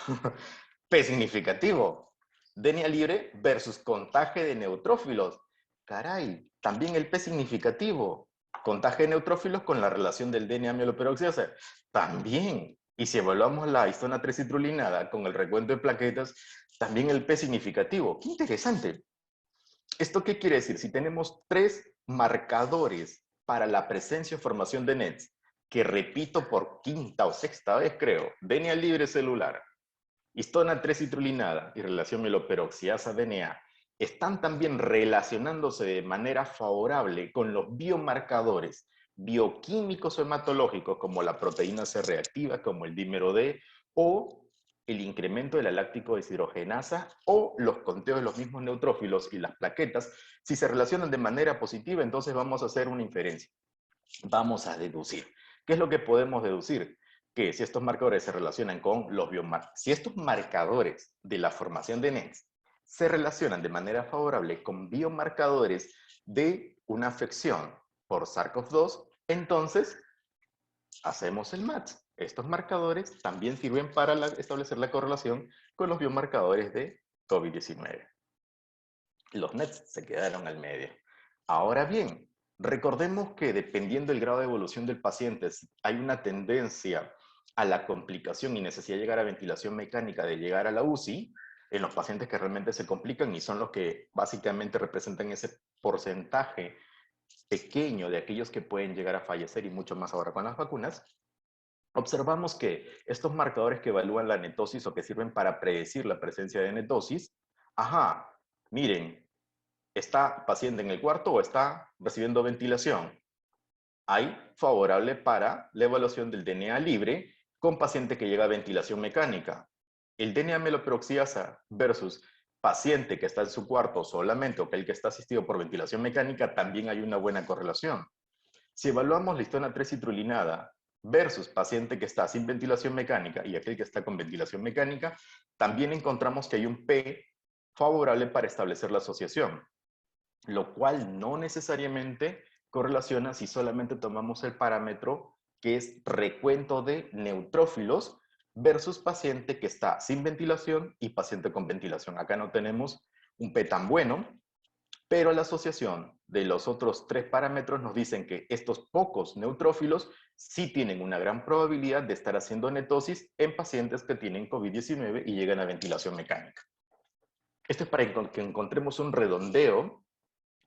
P significativo. DNA libre versus contagio de neutrófilos. Caray, también el P significativo. Contagio de neutrófilos con la relación del DNA mieloperoxidasa. También. Y si evaluamos la histona 3-citrulinada con el recuento de plaquetas, también el P significativo. Qué interesante. ¿Esto qué quiere decir? Si tenemos 3 marcadores para la presencia o formación de NETs, que repito por quinta o sexta vez creo, DNA libre celular, histona 3-citrulinada y relación mieloperoxidasa DNA, están también relacionándose de manera favorable con los biomarcadores bioquímicos o hematológicos como la proteína C reactiva, como el dímero D, o el incremento de la láctico deshidrogenasa o los conteos de los mismos neutrófilos y las plaquetas. Si se relacionan de manera positiva, entonces vamos a hacer una inferencia. Vamos a deducir. ¿Qué es lo que podemos deducir? Que si estos marcadores se relacionan con los biomarcadores, si estos marcadores de la formación de NETs se relacionan de manera favorable con biomarcadores de una afección por SARS-CoV-2, entonces hacemos el match. Estos marcadores también sirven para establecer la correlación con los biomarcadores de COVID-19. Los NETs se quedaron al medio. Ahora bien, recordemos que dependiendo del grado de evolución del paciente, hay una tendencia a la complicación y necesidad de llegar a ventilación mecánica, de llegar a la UCI, en los pacientes que realmente se complican y son los que básicamente representan ese porcentaje pequeño de aquellos que pueden llegar a fallecer y mucho más ahora con las vacunas, observamos que estos marcadores que evalúan la netosis o que sirven para predecir la presencia de netosis, ajá, miren, ¿está paciente en el cuarto o está recibiendo ventilación? Hay favorable para la evaluación del DNA libre con paciente que llega a ventilación mecánica. El DNA mieloperoxidasa versus paciente que está en su cuarto solamente o aquel que está asistido por ventilación mecánica, también hay una buena correlación. Si evaluamos la histona 3-citrulinada versus paciente que está sin ventilación mecánica y aquel que está con ventilación mecánica, también encontramos que hay un P favorable para establecer la asociación, lo cual no necesariamente correlaciona si solamente tomamos el parámetro que es recuento de neutrófilos versus paciente que está sin ventilación y paciente con ventilación. Acá no tenemos un P tan bueno, pero la asociación de los otros 3 parámetros nos dicen que estos pocos neutrófilos sí tienen una gran probabilidad de estar haciendo netosis en pacientes que tienen COVID-19 y llegan a ventilación mecánica. Esto es para que encontremos un redondeo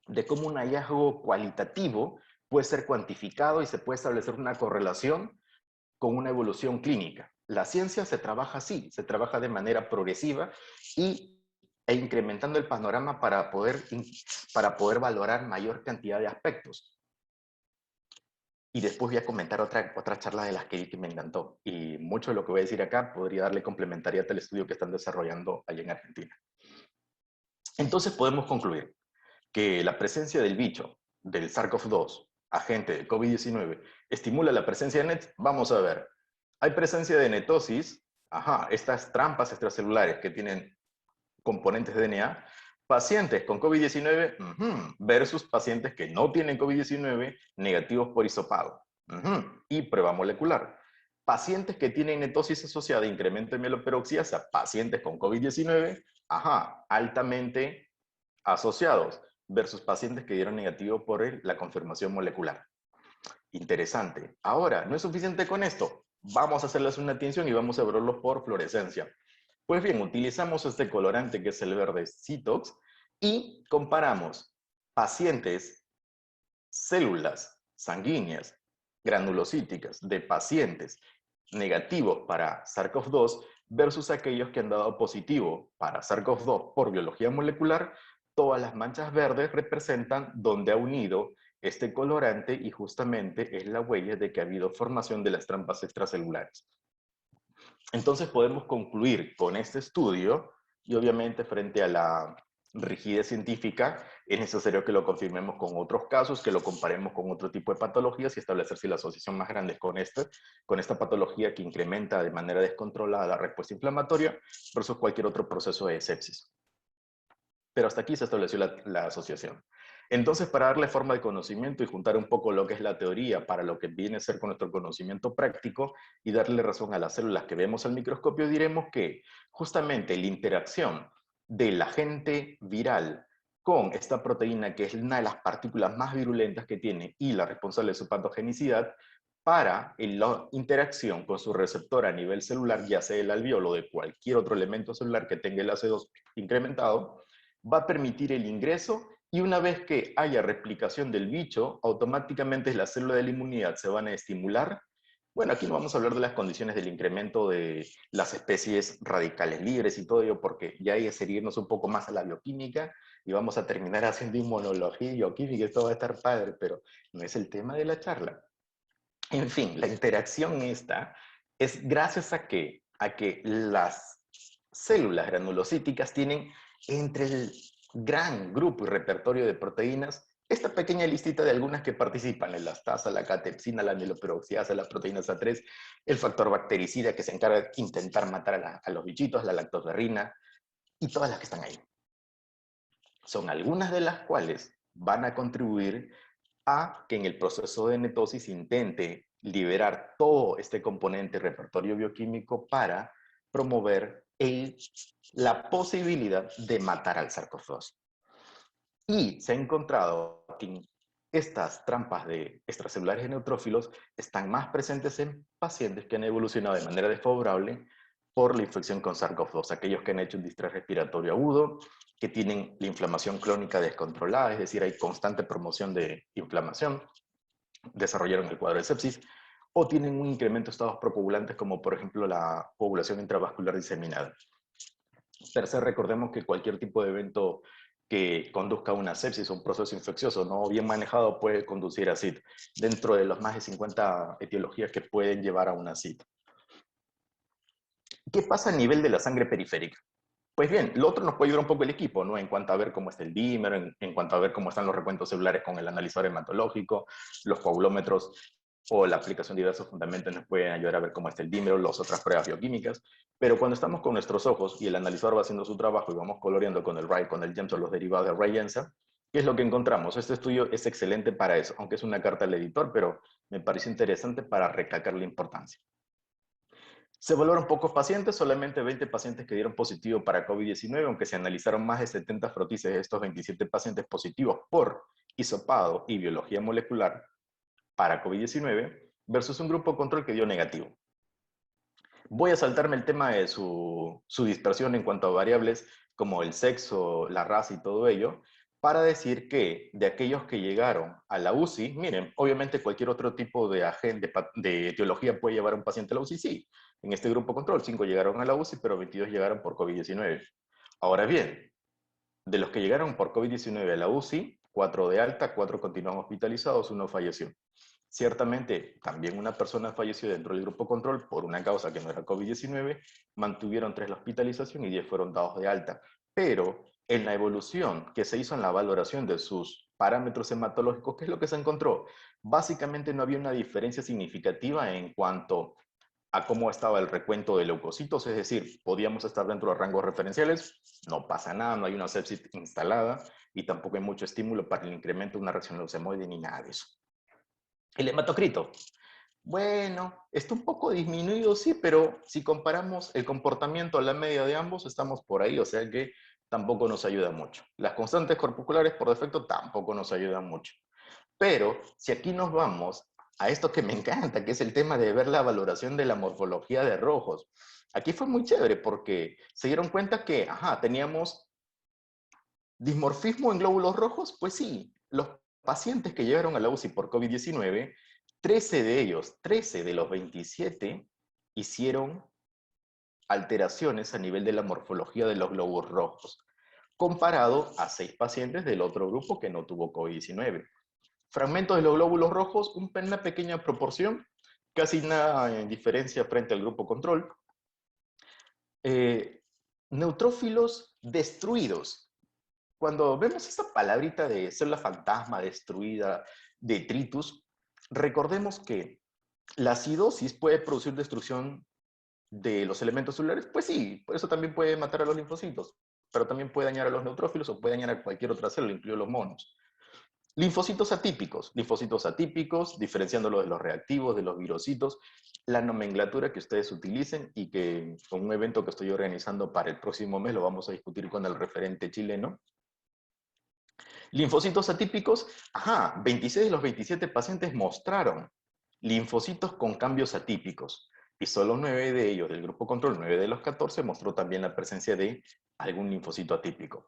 de cómo un hallazgo cualitativo puede ser cuantificado y se puede establecer una correlación con una evolución clínica. La ciencia se trabaja así, se trabaja de manera progresiva e incrementando el panorama para poder valorar mayor cantidad de aspectos. Y después voy a comentar otra charla de las que me encantó. Y mucho de lo que voy a decir acá podría darle complementariedad al estudio que están desarrollando allá en Argentina. Entonces podemos concluir que la presencia del bicho, del SARS-CoV-2, agente de COVID-19, estimula la presencia de NETs. Vamos a ver. Hay presencia de netosis, estas trampas extracelulares que tienen componentes de DNA, pacientes con COVID-19 versus pacientes que no tienen COVID-19 negativos por hisopado y prueba molecular. Pacientes que tienen netosis asociada a incremento de mieloperoxidasa, pacientes con COVID-19, altamente asociados versus pacientes que dieron negativo por la confirmación molecular. Interesante. Ahora, ¿no es suficiente con esto? Vamos a hacerles una tinción y vamos a verlos por fluorescencia. Pues bien, utilizamos este colorante que es el verde Citox y comparamos pacientes, células sanguíneas granulocíticas de pacientes negativos para SARS-CoV-2 versus aquellos que han dado positivo para SARS-CoV-2 por biología molecular. Todas las manchas verdes representan donde ha unido este colorante y justamente es la huella de que ha habido formación de las trampas extracelulares. Entonces podemos concluir con este estudio y obviamente frente a la rigidez científica es necesario que lo confirmemos con otros casos, que lo comparemos con otro tipo de patologías y establecer si la asociación más grande es con esta patología que incrementa de manera descontrolada la respuesta inflamatoria versus cualquier otro proceso de sepsis. Pero hasta aquí se estableció la asociación. Entonces, para darle forma de conocimiento y juntar un poco lo que es la teoría para lo que viene a ser con nuestro conocimiento práctico y darle razón a las células que vemos al microscopio, diremos que justamente la interacción del agente viral con esta proteína, que es una de las partículas más virulentas que tiene y la responsable de su patogenicidad, para la interacción con su receptor a nivel celular, ya sea el alveolo o de cualquier otro elemento celular que tenga el AC2 incrementado, va a permitir el ingreso y una vez que haya replicación del bicho, automáticamente las células de la inmunidad se van a estimular. Bueno, aquí no vamos a hablar de las condiciones del incremento de las especies radicales libres y todo ello, porque ya hay que seguirnos un poco más a la bioquímica y vamos a terminar haciendo inmunología y bioquímica, esto va a estar padre, pero no es el tema de la charla. En fin, la interacción esta es gracias a que las células granulocíticas tienen entre el gran grupo y repertorio de proteínas esta pequeña listita de algunas que participan: la elastasa, la catepsina, la amiloperoxidasa, la proteína A3, el factor bactericida que se encarga de intentar matar a los bichitos, la lactoferrina y todas las que están ahí. Son algunas de las cuales van a contribuir a que en el proceso de netosis intente liberar todo este componente repertorio bioquímico para promover la posibilidad de matar al SARS-CoV-2. Y se ha encontrado que estas trampas de extracelulares de neutrófilos están más presentes en pacientes que han evolucionado de manera desfavorable por la infección con SARS-CoV-2, aquellos que han hecho un distrés respiratorio agudo, que tienen la inflamación crónica descontrolada, es decir, hay constante promoción de inflamación, desarrollaron el cuadro de sepsis, o tienen un incremento de estados procoagulantes como por ejemplo la coagulación intravascular diseminada. Tercer, recordemos que cualquier tipo de evento que conduzca a una sepsis o un proceso infeccioso no bien manejado puede conducir a SID, dentro de las más de 50 etiologías que pueden llevar a una SID. ¿Qué pasa a nivel de la sangre periférica? Pues bien, lo otro nos puede ayudar un poco el equipo, ¿no? En cuanto a ver cómo está el dímer, en cuanto a ver cómo están los recuentos celulares con el analizador hematológico, los coagulómetros o la aplicación de diversos fundamentos nos pueden ayudar a ver cómo está el dímero, las otras pruebas bioquímicas. Pero cuando estamos con nuestros ojos y el analizador va haciendo su trabajo y vamos coloreando con el RAI, con el GEMS o los derivados de Ray-Jensen, ¿qué es lo que encontramos? Este estudio es excelente para eso, aunque es una carta al editor, pero me pareció interesante para recalcar la importancia. Se evaluaron pocos pacientes, solamente 20 pacientes que dieron positivo para COVID-19, aunque se analizaron más de 70 frotices de estos 27 pacientes positivos por hisopado y biología molecular para COVID-19, versus un grupo control que dio negativo. Voy a saltarme el tema de su dispersión en cuanto a variables como el sexo, la raza y todo ello, para decir que de aquellos que llegaron a la UCI, miren, obviamente cualquier otro tipo de agente de etiología puede llevar a un paciente a la UCI, sí. En este grupo control, 5 llegaron a la UCI, pero 22 llegaron por COVID-19. Ahora bien, de los que llegaron por COVID-19 a la UCI, 4 de alta, 4 continúan hospitalizados, 1 falleció. Ciertamente, también una persona falleció dentro del grupo control por una causa que no era COVID-19, mantuvieron 3 la hospitalización y 10 fueron dados de alta. Pero en la evolución que se hizo en la valoración de sus parámetros hematológicos, ¿qué es lo que se encontró? Básicamente no había una diferencia significativa en cuanto a cómo estaba el recuento de leucocitos, es decir, podíamos estar dentro de rangos referenciales, no pasa nada, no hay una sepsis instalada y tampoco hay mucho estímulo para el incremento de una reacción leucemoide ni nada de eso. El hematocrito, bueno, está un poco disminuido, sí, pero si comparamos el comportamiento a la media de ambos, estamos por ahí, o sea que tampoco nos ayuda mucho. Las constantes corpusculares por defecto tampoco nos ayudan mucho. Pero si aquí nos vamos a esto que me encanta, que es el tema de ver la valoración de la morfología de rojos, aquí fue muy chévere porque se dieron cuenta que, teníamos dimorfismo en glóbulos rojos. Pues sí, los pacientes que llegaron a la UCI por COVID-19, 13 de ellos, 13 de los 27, hicieron alteraciones a nivel de la morfología de los glóbulos rojos, comparado a 6 pacientes del otro grupo que no tuvo COVID-19. Fragmentos de los glóbulos rojos, una pequeña proporción, casi nada en diferencia frente al grupo control. Neutrófilos destruidos. Cuando vemos esta palabrita de célula fantasma destruida, detritus, recordemos que la acidosis puede producir destrucción de los elementos celulares. Pues sí, por eso también puede matar a los linfocitos, pero también puede dañar a los neutrófilos o puede dañar a cualquier otra célula, incluidos los monos. Linfocitos atípicos, diferenciándolos de los reactivos, de los virocitos, la nomenclatura que ustedes utilicen y que con un evento que estoy organizando para el próximo mes lo vamos a discutir con el referente chileno. Linfocitos atípicos, 26 de los 27 pacientes mostraron linfocitos con cambios atípicos y solo 9 de ellos del grupo control, 9 de los 14, mostró también la presencia de algún linfocito atípico.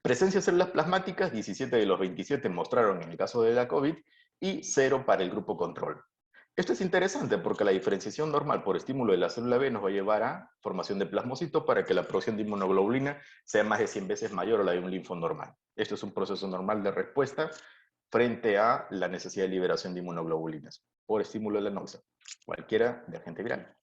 Presencia de células plasmáticas, 17 de los 27 mostraron en el caso de la COVID y 0 para el grupo control. Esto es interesante porque la diferenciación normal por estímulo de la célula B nos va a llevar a formación de plasmocitos para que la producción de inmunoglobulina sea más de 100 veces mayor a la de un linfo normal. Esto es un proceso normal de respuesta frente a la necesidad de liberación de inmunoglobulinas por estímulo de la noxa, cualquiera de agente viral.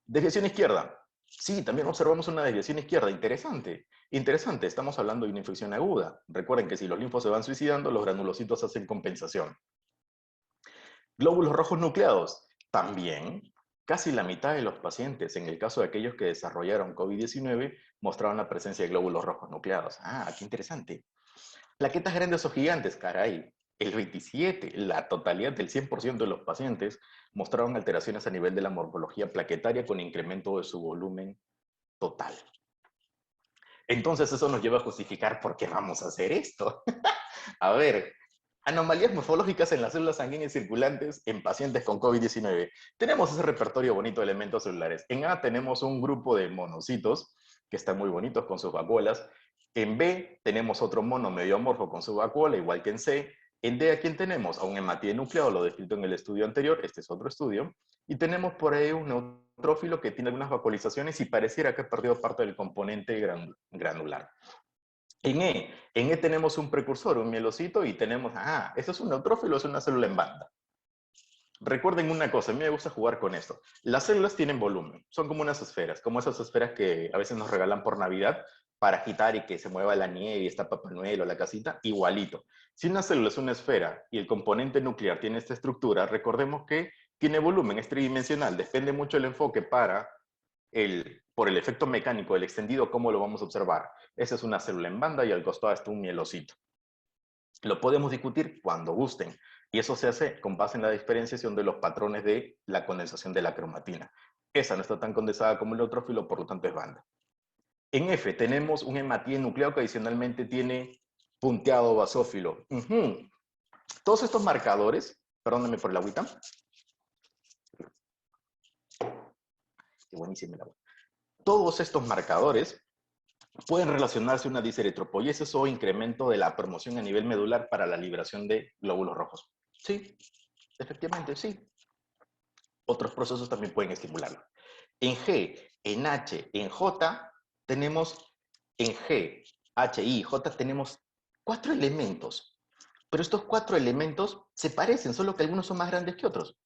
Desviación izquierda. Sí, también observamos una desviación izquierda. Interesante. Interesante, estamos hablando de una infección aguda. Recuerden que si los linfos se van suicidando, los granulocitos hacen compensación. Glóbulos rojos nucleados. También, casi la mitad de los pacientes, en el caso de aquellos que desarrollaron COVID-19, mostraron la presencia de glóbulos rojos nucleados. Qué interesante. Plaquetas grandes o gigantes, caray. El 27, la totalidad del 100% de los pacientes mostraron alteraciones a nivel de la morfología plaquetaria con incremento de su volumen total. Entonces eso nos lleva a justificar por qué vamos a hacer esto. A ver, anomalías morfológicas en las células sanguíneas circulantes en pacientes con COVID-19. Tenemos ese repertorio bonito de elementos celulares. En A tenemos un grupo de monocitos que están muy bonitos con sus vacuolas. En B tenemos otro mono medio amorfo con su vacuola, igual que en C. En D, ¿a quién tenemos? A un hematíe nucleado, lo descrito en el estudio anterior. Este es otro estudio. Y tenemos por ahí un neutrófilo que tiene algunas vacuolizaciones y pareciera que ha perdido parte del componente granular. En E tenemos un precursor, un mielocito, y tenemos, ¿eso es un neutrófilo o es una célula en banda? Recuerden una cosa, a mí me gusta jugar con esto. Las células tienen volumen, son como unas esferas, como esas esferas que a veces nos regalan por Navidad para agitar y que se mueva la nieve y está Papá Noel o la casita, igualito. Si una célula es una esfera y el componente nuclear tiene esta estructura, recordemos que tiene volumen, es tridimensional, depende mucho el enfoque por el efecto mecánico del extendido, ¿cómo lo vamos a observar? Esa es una célula en banda y al costado está un mielocito. Lo podemos discutir cuando gusten, y eso se hace con base en la diferenciación de los patrones de la condensación de la cromatina. Esa no está tan condensada como el neutrófilo, por lo tanto es banda. En F tenemos un hematíe nucleado que adicionalmente tiene punteado basófilo. Todos estos marcadores, perdónenme por el agüita. Qué buenísimo el agua. Todos estos marcadores pueden relacionarse a una diseritropoiesis o incremento de la promoción a nivel medular para la liberación de glóbulos rojos. Sí, efectivamente, sí. Otros procesos también pueden estimularlo. En G, en H, en J, tenemos, en G, H, I, J, tenemos 4 elementos. Pero estos 4 elementos se parecen, solo que algunos son más grandes que otros.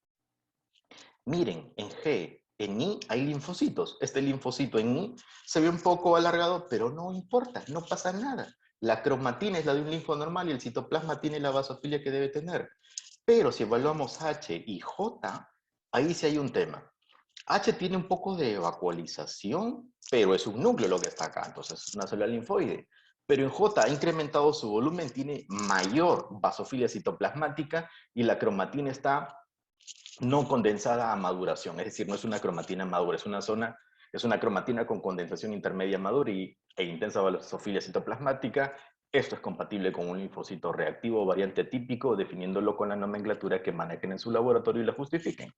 Miren, en G, en I hay linfocitos. Este linfocito en I se ve un poco alargado, pero no importa, no pasa nada. La cromatina es la de un linfo normal y el citoplasma tiene la basofilia que debe tener. Pero si evaluamos H y J, ahí sí hay un tema. H tiene un poco de vacuolización, pero es un núcleo lo que está acá, entonces es una célula linfoide. Pero en J ha incrementado su volumen, tiene mayor basofilia citoplasmática y la cromatina está no condensada a maduración, es decir, no es una cromatina madura, es una cromatina con condensación intermedia madura y e intensa basofilia citoplasmática. Esto es compatible con un linfocito reactivo variante típico, definiéndolo con la nomenclatura que manejen en su laboratorio y la justifiquen.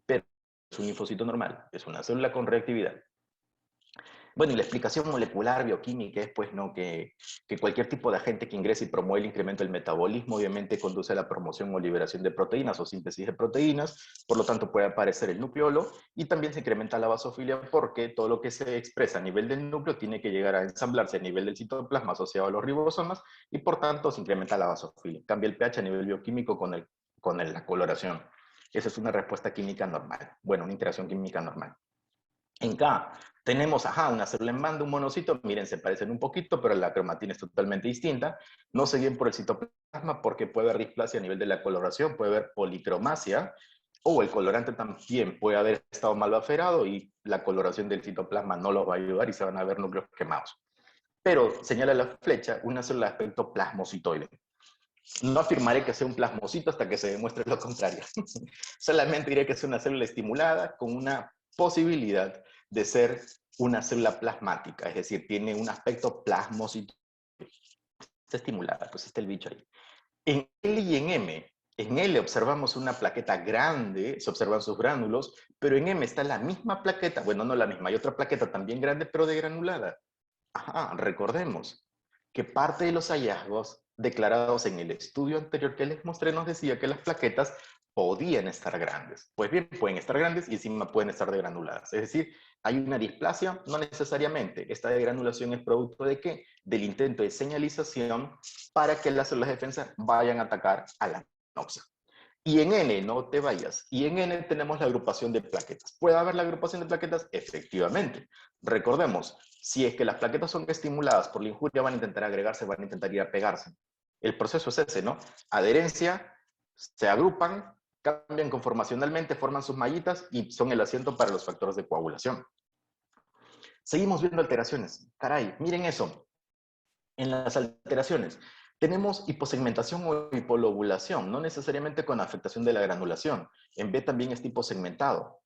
Pero es un linfocito normal, es una célula con reactividad. Bueno, y la explicación molecular bioquímica es pues no que cualquier tipo de agente que ingrese y promueve el incremento del metabolismo obviamente conduce a la promoción o liberación de proteínas o síntesis de proteínas, por lo tanto puede aparecer el nucleolo y también se incrementa la basofilia porque todo lo que se expresa a nivel del núcleo tiene que llegar a ensamblarse a nivel del citoplasma asociado a los ribosomas y por tanto se incrementa la basofilia. Cambia el pH a nivel bioquímico con la coloración. Esa es una respuesta química normal, bueno, una interacción química normal. En K tenemos, una célula en banda, un monocito, miren, se parecen un poquito, pero la cromatina es totalmente distinta. No se guíen por el citoplasma porque puede haber displasia a nivel de la coloración, puede haber policromasia, o el colorante también puede haber estado mal baferado y la coloración del citoplasma no los va a ayudar y se van a ver núcleos quemados. Pero señala la flecha una célula de aspecto plasmocitoide. No afirmaré que sea un plasmocito hasta que se demuestre lo contrario. Solamente diré que es una célula estimulada con una posibilidad de ser una célula plasmática, es decir, tiene un aspecto plasmocito. Está estimulada, pues está el bicho ahí. En L y en M, en L observamos una plaqueta grande, se observan sus gránulos, pero en M está la misma plaqueta, bueno, no la misma, hay otra plaqueta también grande, pero degranulada. Recordemos que parte de los hallazgos declarados en el estudio anterior que les mostré nos decía que las plaquetas podían estar grandes. Pues bien, pueden estar grandes y encima pueden estar degranuladas. Es decir, hay una displasia, no necesariamente. Esta degranulación es producto de qué? Del intento de señalización para que las células de defensa vayan a atacar a la noxa. Y en N, no te vayas, y en N tenemos la agrupación de plaquetas. ¿Puede haber la agrupación de plaquetas? Efectivamente. Recordemos, si es que las plaquetas son estimuladas por la injuria, van a intentar agregarse, van a intentar ir a pegarse. El proceso es ese, ¿no? Adherencia, se agrupan, cambian conformacionalmente, forman sus mallitas y son el asiento para los factores de coagulación. Seguimos viendo alteraciones. Caray, miren eso. En las alteraciones, tenemos hiposegmentación o hipolobulación, no necesariamente con afectación de la granulación. En B también es tipo segmentado.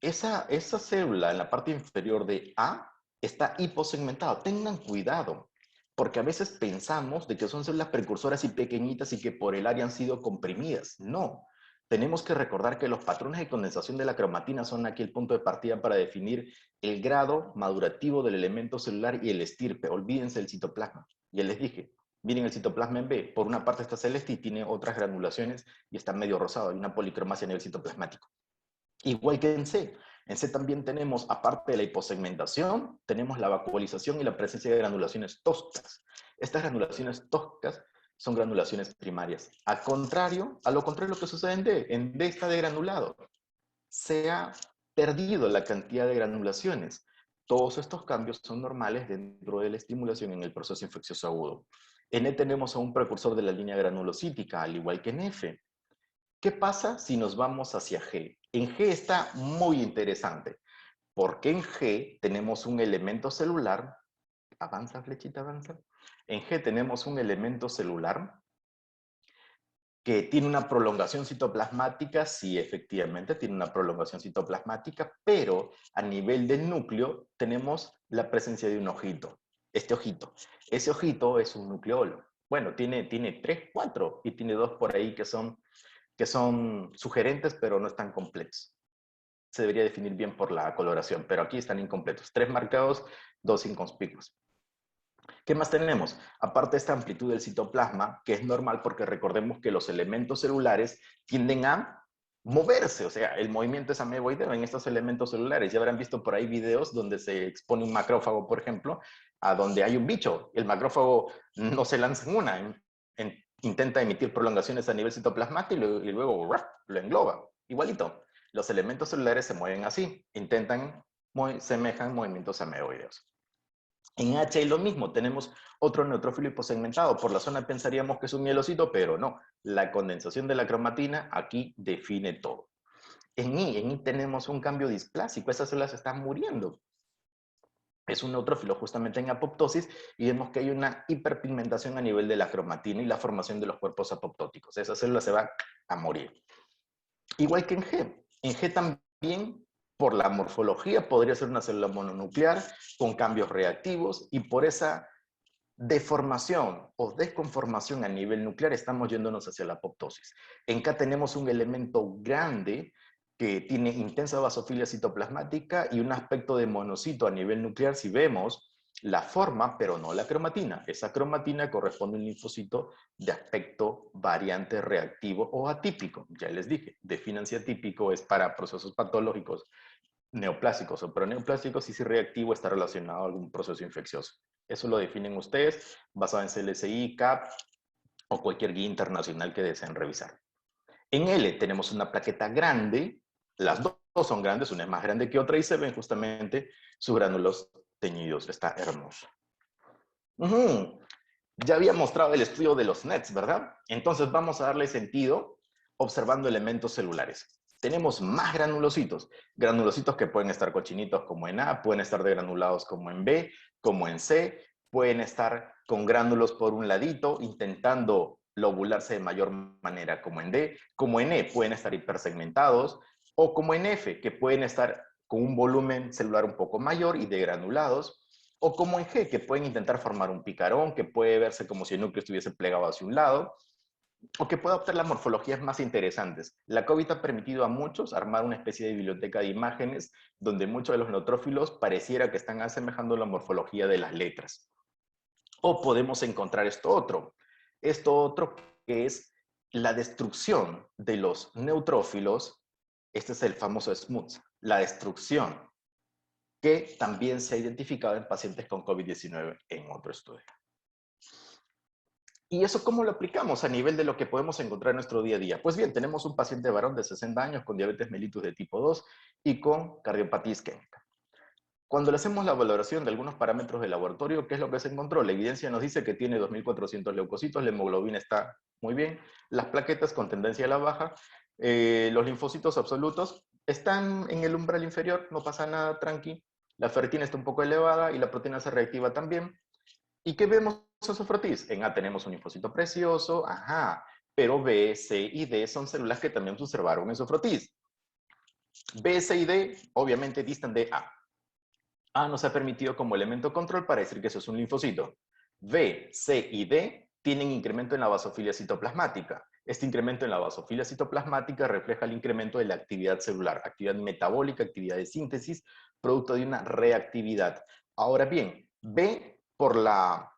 Esa célula en la parte inferior de A está hiposegmentada. Tengan cuidado, porque a veces pensamos de que son células precursoras y pequeñitas y que por el área han sido comprimidas. No. Tenemos que recordar que los patrones de condensación de la cromatina son aquí el punto de partida para definir el grado madurativo del elemento celular y el estirpe. Olvídense del citoplasma. Ya les dije, miren el citoplasma en B. Por una parte está celeste y tiene otras granulaciones y está medio rosado. Hay una policromasia a nivel citoplasmático. Igual que en C. En C también tenemos, aparte de la hiposegmentación, tenemos la vacuolización y la presencia de granulaciones toscas. Estas granulaciones toscas son granulaciones primarias. A lo contrario de lo que sucede en D está degranulado. Se ha perdido la cantidad de granulaciones. Todos estos cambios son normales dentro de la estimulación en el proceso infeccioso agudo. En E tenemos a un precursor de la línea granulocítica, al igual que en F. ¿Qué pasa si nos vamos hacia G? En G está muy interesante, porque en G tenemos un elemento celular, avanza flechita, avanza. En G tenemos un elemento celular que tiene una prolongación citoplasmática, sí, efectivamente, tiene una prolongación citoplasmática, pero a nivel del núcleo tenemos la presencia de un ojito. Este ojito. Ese ojito es un nucleolo. Bueno, tiene 3, 4 y tiene 2 por ahí que son sugerentes, pero no están completos. Se debería definir bien por la coloración, pero aquí están incompletos. 3 marcados, 2 inconspicuos. ¿Qué más tenemos? Aparte de esta amplitud del citoplasma, que es normal porque recordemos que los elementos celulares tienden a moverse, o sea, el movimiento es ameboideo en estos elementos celulares. Ya habrán visto por ahí videos donde se expone un macrófago, por ejemplo, a donde hay un bicho. El macrófago no se lanza en una, intenta emitir prolongaciones a nivel citoplasmático y luego lo engloba. Igualito, los elementos celulares se mueven así, semejan movimientos ameboideos. En H es lo mismo, tenemos otro neutrófilo hiposegmentado. Por la zona pensaríamos que es un mielocito, pero no. La condensación de la cromatina aquí define todo. En I tenemos un cambio displásico, esas células están muriendo. Es un neutrófilo justamente en apoptosis y vemos que hay una hiperpigmentación a nivel de la cromatina y la formación de los cuerpos apoptóticos. Esa célula se va a morir. Igual que en G. En G también, por la morfología podría ser una célula mononuclear con cambios reactivos y por esa deformación o desconformación a nivel nuclear estamos yéndonos hacia la apoptosis. En K tenemos un elemento grande que tiene intensa basofilia citoplasmática y un aspecto de monocito a nivel nuclear si vemos la forma, pero no la cromatina. Esa cromatina corresponde a un linfocito de aspecto variante reactivo o atípico. Ya les dije, definan si atípico es para procesos patológicos neoplásicos o proneoplásicos y si reactivo está relacionado a algún proceso infeccioso. Eso lo definen ustedes basado en CLSI, CAP o cualquier guía internacional que deseen revisar. En L tenemos una plaqueta grande, las dos son grandes, una es más grande que otra y se ven justamente sus gránulos teñidos. Está hermoso. Ya había mostrado el estudio de los NETs, ¿verdad? Entonces vamos a darle sentido observando elementos celulares. Tenemos más granulocitos que pueden estar cochinitos como en A, pueden estar degranulados como en B, como en C, pueden estar con gránulos por un ladito, intentando lobularse de mayor manera como en D, como en E pueden estar hipersegmentados, o como en F, que pueden estar con un volumen celular un poco mayor y degranulados, o como en G, que pueden intentar formar un picarón, que puede verse como si el núcleo estuviese plegado hacia un lado, o que pueda optar las morfologías más interesantes. La COVID ha permitido a muchos armar una especie de biblioteca de imágenes donde muchos de los neutrófilos pareciera que están asemejando la morfología de las letras. O podemos encontrar esto otro que es la destrucción de los neutrófilos. Este es el famoso SMUTS, la destrucción que también se ha identificado en pacientes con COVID-19 en otro estudio. ¿Y eso cómo lo aplicamos a nivel de lo que podemos encontrar en nuestro día a día? Pues bien, tenemos un paciente varón de 60 años con diabetes mellitus de tipo 2 y con cardiopatía isquémica. Cuando le hacemos la valoración de algunos parámetros de laboratorio, ¿qué es lo que se encontró? La evidencia nos dice que tiene 2.400 leucocitos, la hemoglobina está muy bien, las plaquetas con tendencia a la baja, los linfocitos absolutos están en el umbral inferior, no pasa nada, tranqui, la ferritina está un poco elevada y la proteína C reactiva también. ¿Y qué vemos en Sofrotis? En A tenemos un linfocito precioso, ajá, pero B, C y D son células que también se observaron en Sofrotis. B, C y D obviamente distan de A. A nos ha permitido como elemento control para decir que eso es un linfocito. B, C y D tienen incremento en la basofilia citoplasmática. Este incremento en la basofilia citoplasmática refleja el incremento de la actividad celular, actividad metabólica, actividad de síntesis, producto de una reactividad. Ahora bien, B, por la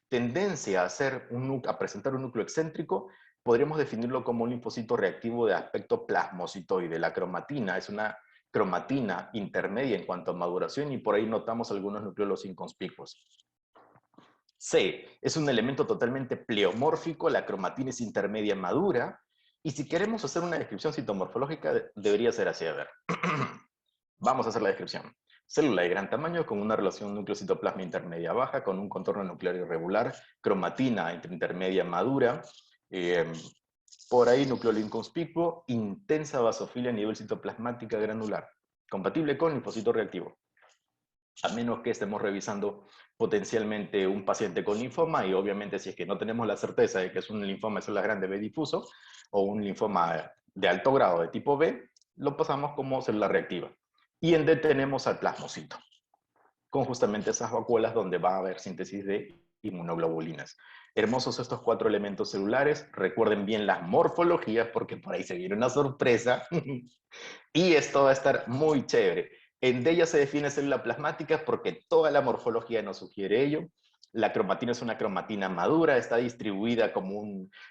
tendencia a, a presentar un núcleo excéntrico, podríamos definirlo como un linfocito reactivo de aspecto plasmocitoide. La cromatina es una cromatina intermedia en cuanto a maduración y por ahí notamos algunos nucleolos inconspicuos. C, es un elemento totalmente pleomórfico, la cromatina es intermedia madura, y si queremos hacer una descripción citomorfológica, debería ser así, a ver. Vamos a hacer la descripción. Célula de gran tamaño con una relación núcleo-citoplasma intermedia baja, con un contorno nuclear irregular, cromatina intermedia madura, por ahí núcleo inconspicuo, intensa basofilia a nivel citoplasmática granular, compatible con linfocito reactivo. A menos que estemos revisando potencialmente un paciente con linfoma y obviamente si es que no tenemos la certeza de que es un linfoma de células grandes B difuso o un linfoma de alto grado de tipo B, lo pasamos como célula reactiva. Y en D tenemos al plasmocito, con justamente esas vacuolas donde va a haber síntesis de inmunoglobulinas. Hermosos estos 4 elementos celulares. Recuerden bien las morfologías porque por ahí se viene una sorpresa. Y esto va a estar muy chévere. En D ya se define célula plasmática porque toda la morfología nos sugiere ello. La cromatina es una cromatina madura, está distribuida como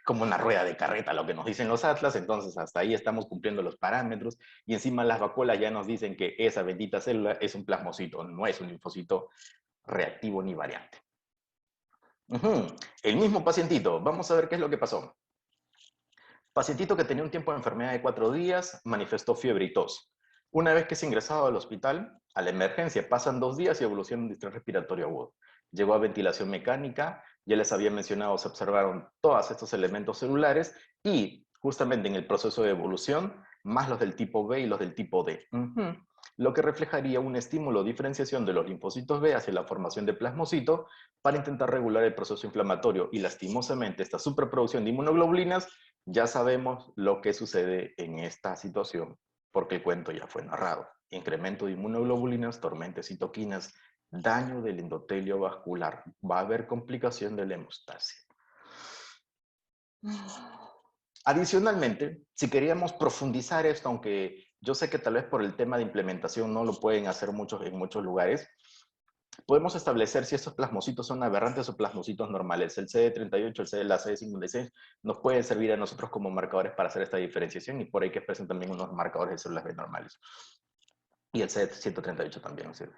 una rueda de carreta, lo que nos dicen los atlas, entonces hasta ahí estamos cumpliendo los parámetros, y encima las vacuolas ya nos dicen que esa bendita célula es un plasmocito, no es un linfocito reactivo ni variante. El mismo pacientito, vamos a ver qué es lo que pasó. Pacientito que tenía un tiempo de enfermedad de 4 días, manifestó fiebre y tos. Una vez que es ingresado al hospital, a la emergencia, pasan 2 días y evoluciona en distrés respiratorio agudo. Llegó a ventilación mecánica, ya les había mencionado, se observaron todos estos elementos celulares y justamente en el proceso de evolución, más los del tipo B y los del tipo D. Lo que reflejaría un estímulo o diferenciación de los linfocitos B hacia la formación de plasmocito para intentar regular el proceso inflamatorio y lastimosamente esta superproducción de inmunoglobulinas. Ya sabemos lo que sucede en esta situación porque el cuento ya fue narrado. incremento de inmunoglobulinas, tormenta de citoquinas, daño del endotelio vascular. Va a haber complicación de la hemostasia. Adicionalmente, si queríamos profundizar esto, aunque yo sé que tal vez por el tema de implementación no lo pueden hacer en muchos lugares, podemos establecer si estos plasmocitos son aberrantes o plasmocitos normales. El CD38, la CD56 nos pueden servir a nosotros como marcadores para hacer esta diferenciación y por ahí que expresen también unos marcadores de células B normales. Y el CD138 también nos sirve.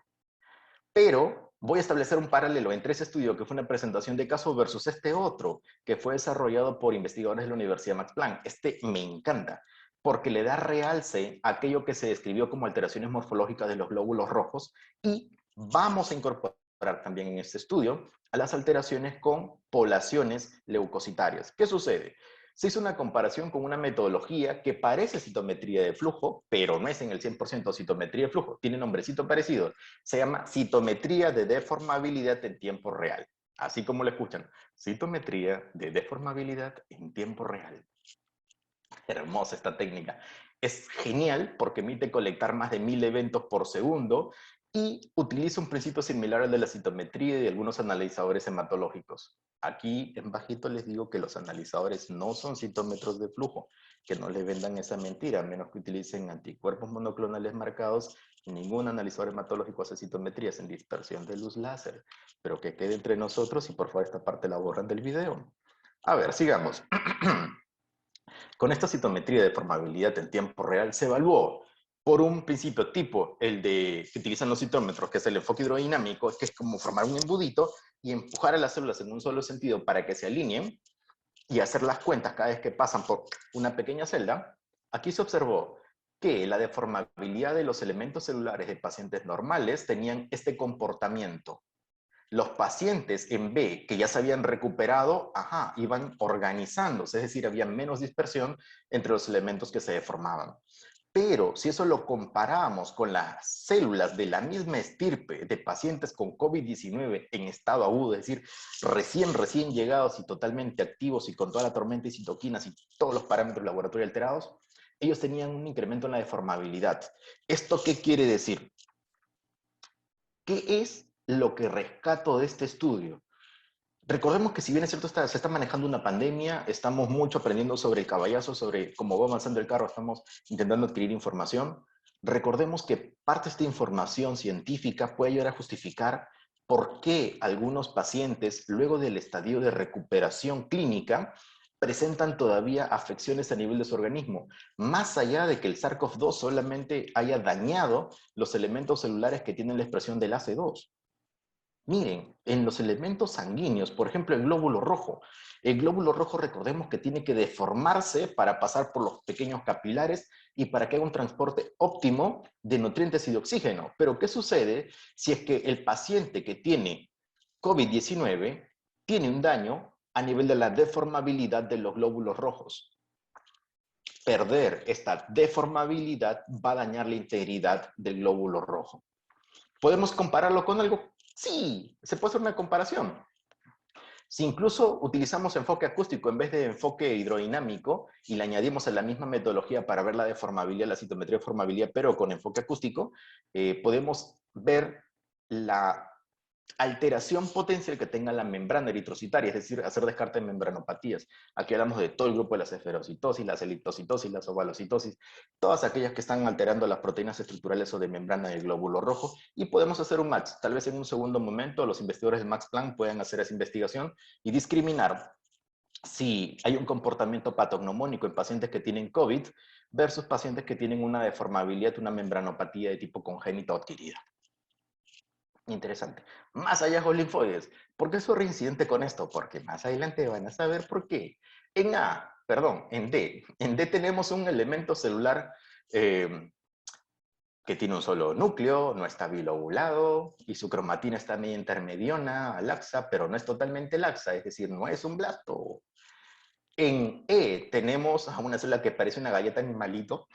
Pero voy a establecer un paralelo entre ese estudio, que fue una presentación de caso, versus este otro, que fue desarrollado por investigadores de la Universidad Max Planck. Este me encanta, porque le da realce a aquello que se describió como alteraciones morfológicas de los glóbulos rojos y vamos a incorporar también en este estudio a las alteraciones con poblaciones leucocitarias. ¿Qué sucede? Se hizo una comparación con una metodología que parece citometría de flujo, pero no es en el 100% citometría de flujo. Tiene nombrecito parecido. Se llama citometría de deformabilidad en tiempo real. Así como lo escuchan, citometría de deformabilidad en tiempo real. Hermosa esta técnica. Es genial porque permite colectar más de 1000 eventos por segundo y utiliza un principio similar al de la citometría y de algunos analizadores hematológicos. Aquí en bajito les digo que los analizadores no son citómetros de flujo, que no les vendan esa mentira, a menos que utilicen anticuerpos monoclonales marcados. Ningún analizador hematológico hace citometrías en dispersión de luz láser, pero que quede entre nosotros y por favor esta parte la borran del video. A ver, sigamos. Con esta citometría de deformabilidad en tiempo real se evaluó por un principio tipo el de que utilizan los citómetros, que es el enfoque hidrodinámico, que es como formar un embudito y empujar a las células en un solo sentido para que se alineen y hacer las cuentas cada vez que pasan por una pequeña celda. Aquí se observó que la deformabilidad de los elementos celulares de pacientes normales tenían este comportamiento. Los pacientes en B que ya se habían recuperado, iban organizándose, es decir, había menos dispersión entre los elementos que se deformaban. Pero si eso lo comparamos con las células de la misma estirpe de pacientes con COVID-19 en estado agudo, es decir, recién llegados y totalmente activos y con toda la tormenta de citoquinas y todos los parámetros de laboratorio alterados, ellos tenían un incremento en la deformabilidad. ¿Esto qué quiere decir? ¿Qué es lo que rescato de este estudio? Recordemos que si bien es cierto, se está manejando una pandemia, estamos mucho aprendiendo sobre el caballazo, sobre cómo va avanzando el carro, estamos intentando adquirir información. Recordemos que parte de esta información científica puede ayudar a justificar por qué algunos pacientes, luego del estadio de recuperación clínica, presentan todavía afecciones a nivel de su organismo, más allá de que el SARS-CoV-2 solamente haya dañado los elementos celulares que tienen la expresión del AC2. Miren, en los elementos sanguíneos, por ejemplo, el glóbulo rojo recordemos que tiene que deformarse para pasar por los pequeños capilares y para que haga un transporte óptimo de nutrientes y de oxígeno. Pero ¿qué sucede si es que el paciente que tiene COVID-19 tiene un daño a nivel de la deformabilidad de los glóbulos rojos? Perder esta deformabilidad va a dañar la integridad del glóbulo rojo. ¿Podemos compararlo con algo? Sí, se puede hacer una comparación. Si incluso utilizamos enfoque acústico en vez de enfoque hidrodinámico y le añadimos a la misma metodología para ver la deformabilidad, la citometría de deformabilidad, pero con enfoque acústico, podemos ver la alteración potencial que tenga la membrana eritrocitaria, es decir, hacer descarte de membranopatías. Aquí hablamos de todo el grupo de las esferocitosis, las eritrocitosis, las ovalocitosis, todas aquellas que están alterando las proteínas estructurales o de membrana del glóbulo rojo, y podemos hacer un match. Tal vez en un segundo momento los investigadores de Max Planck puedan hacer esa investigación y discriminar si hay un comportamiento patognomónico en pacientes que tienen COVID versus pacientes que tienen una deformabilidad, una membranopatía de tipo congénito adquirida. Interesante. Más hallazgos linfoides. ¿Por qué soy reincidente con esto? Porque más adelante van a saber por qué. En D. En D tenemos un elemento celular que tiene un solo núcleo, no está bilobulado, y su cromatina está medio intermediona, laxa, pero no es totalmente laxa, es decir, no es un blasto. En E tenemos a una célula que parece una galleta animalito,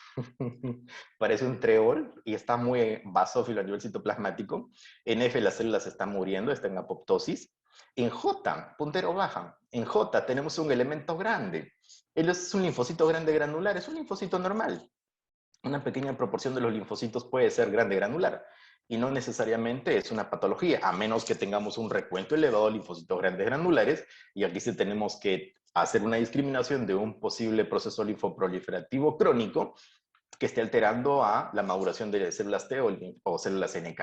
parece un trébol y está muy basófilo a nivel citoplasmático. En F la célula se está muriendo, está en apoptosis. En J, puntero baja, en J tenemos un elemento grande. Él es un linfocito grande granular, es un linfocito normal. una pequeña proporción de los linfocitos puede ser grande granular y no necesariamente es una patología, a menos que tengamos un recuento elevado de linfocitos grandes granulares, y aquí sí tenemos que hacer una discriminación de un posible proceso linfoproliferativo crónico que esté alterando a la maduración de células T o células NK.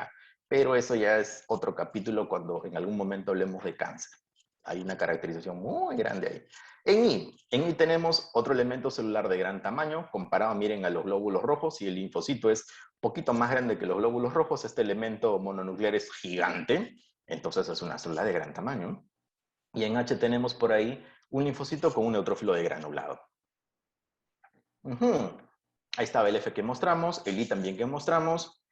Pero eso ya es otro capítulo cuando en algún momento hablemos de cáncer. Hay una caracterización muy grande ahí. En I tenemos otro elemento celular de gran tamaño, comparado, miren, a los glóbulos rojos, y el linfocito es un poquito más grande que los glóbulos rojos. Este elemento mononuclear es gigante, entonces es una célula de gran tamaño. Y en H tenemos por ahí un linfocito con un neutrófilo de granulado. Ahí estaba el F que mostramos, el I también que mostramos,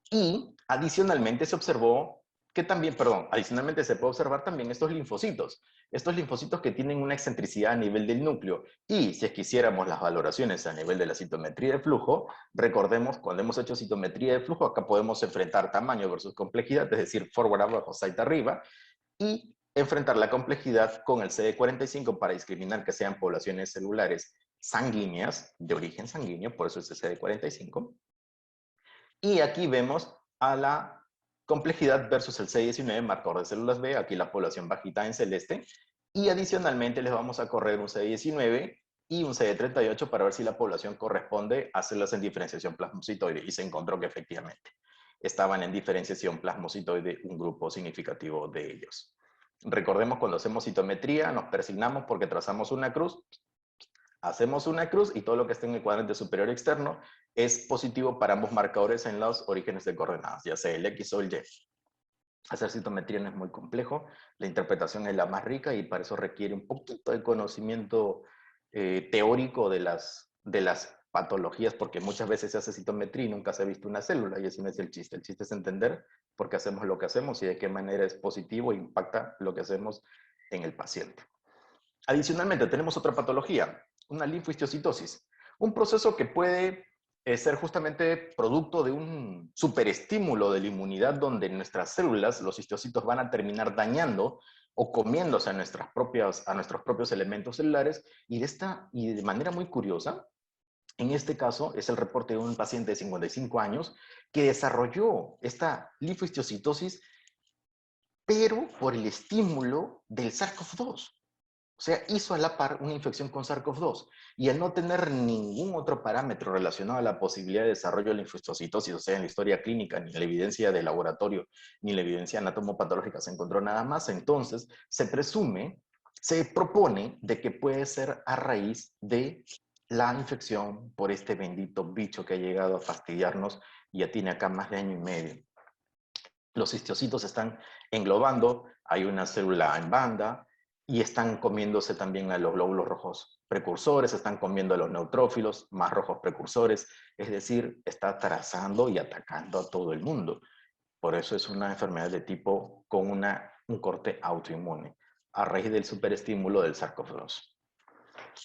y adicionalmente se observó que también, perdón, adicionalmente se puede observar también estos linfocitos que tienen una excentricidad a nivel del núcleo. Y si es que hiciéramos las valoraciones a nivel de la citometría de flujo, recordemos, cuando hemos hecho citometría de flujo, acá podemos enfrentar tamaño versus complejidad, es decir, forward abajo, side arriba, y enfrentar la complejidad con el CD45 para discriminar que sean poblaciones celulares sanguíneas, de origen sanguíneo, por eso es el CD45. Y aquí vemos a la complejidad versus el CD19, marcador de células B, aquí la población bajita en celeste, y adicionalmente les vamos a correr un CD19 y un CD38 para ver si la población corresponde a células en diferenciación plasmocitoide, y se encontró que efectivamente estaban en diferenciación plasmocitoide un grupo significativo de ellos. Recordemos, cuando hacemos citometría nos persignamos porque trazamos una cruz, hacemos una cruz y todo lo que esté en el cuadrante superior externo es positivo para ambos marcadores en los orígenes de coordenadas, ya sea el X o el Y. Hacer citometría no es muy complejo, la interpretación es la más rica y para eso requiere un poquito de conocimiento teórico de las patologías, porque muchas veces se hace citometría y nunca se ha visto una célula, y ese no es el chiste. El chiste es entender por qué hacemos lo que hacemos y de qué manera es positivo e impacta lo que hacemos en el paciente. Adicionalmente, tenemos otra patología, una linfohistiocytosis, un proceso que puede ser justamente producto de un superestímulo de la inmunidad, donde nuestras células, los histocitos, van a terminar dañando o comiéndose a nuestros propios elementos celulares, y de manera muy curiosa, en este caso es el reporte de un paciente de 55 años que desarrolló esta linfohistiocytosis, pero por el estímulo del SARS-CoV-2. O sea, hizo a la par una infección con SARS-CoV-2, y al no tener ningún otro parámetro relacionado a la posibilidad de desarrollo de linfocitosis, o sea, en la historia clínica, ni en la evidencia de laboratorio, ni en la evidencia anatomopatológica se encontró nada más, entonces se propone de que puede ser a raíz de la infección por este bendito bicho que ha llegado a fastidiarnos y ya tiene acá más de año y medio. Los histocitos están englobando, hay una célula en banda, y están comiéndose también a los glóbulos rojos precursores, están comiendo a los neutrófilos más rojos precursores, es decir, está trazando y atacando a todo el mundo. Por eso es una enfermedad de tipo con un corte autoinmune, a raíz del superestímulo del SARS-CoV-2.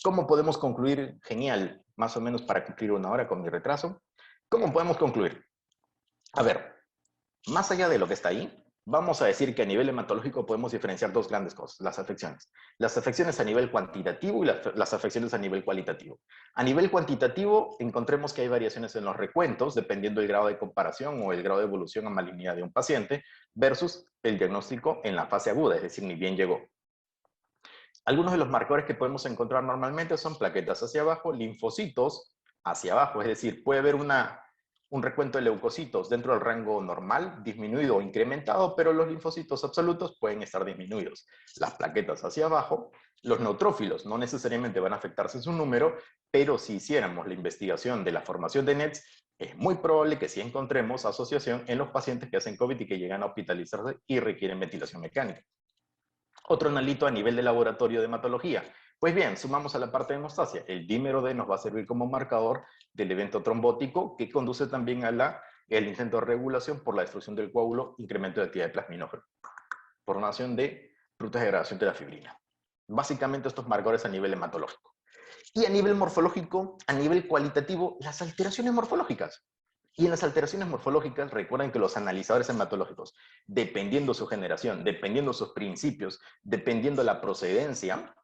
¿Cómo podemos concluir? Genial, más o menos para cumplir una hora con mi retraso. ¿Cómo podemos concluir? A ver, más allá de lo que está ahí, vamos a decir que a nivel hematológico podemos diferenciar dos grandes cosas, las afecciones. Las afecciones a nivel cuantitativo y las afecciones a nivel cualitativo. A nivel cuantitativo, encontremos que hay variaciones en los recuentos, dependiendo del grado de comparación o el grado de evolución a malignidad de un paciente, versus el diagnóstico en la fase aguda, es decir, ni bien llegó. Algunos de los marcadores que podemos encontrar normalmente son plaquetas hacia abajo, linfocitos hacia abajo, es decir, puede haber un recuento de leucocitos dentro del rango normal, disminuido o incrementado, pero los linfocitos absolutos pueden estar disminuidos. Las plaquetas hacia abajo, los neutrófilos no necesariamente van a afectarse en su número, pero si hiciéramos la investigación de la formación de NETs, es muy probable que sí encontremos asociación en los pacientes que hacen COVID y que llegan a hospitalizarse y requieren ventilación mecánica. Otro analito a nivel de laboratorio de hematología. Pues bien, sumamos a la parte de hemostasia. El dímero D nos va a servir como marcador del evento trombótico, que conduce también a el intento de regulación por la destrucción del coágulo, incremento de actividad de plasminógeno, formación de rutas de degradación de la fibrina. Básicamente estos marcadores a nivel hematológico. Y a nivel morfológico, a nivel cualitativo, las alteraciones morfológicas. Y en las alteraciones morfológicas, recuerden que los analizadores hematológicos, dependiendo su generación, dependiendo sus principios, dependiendo la procedencia,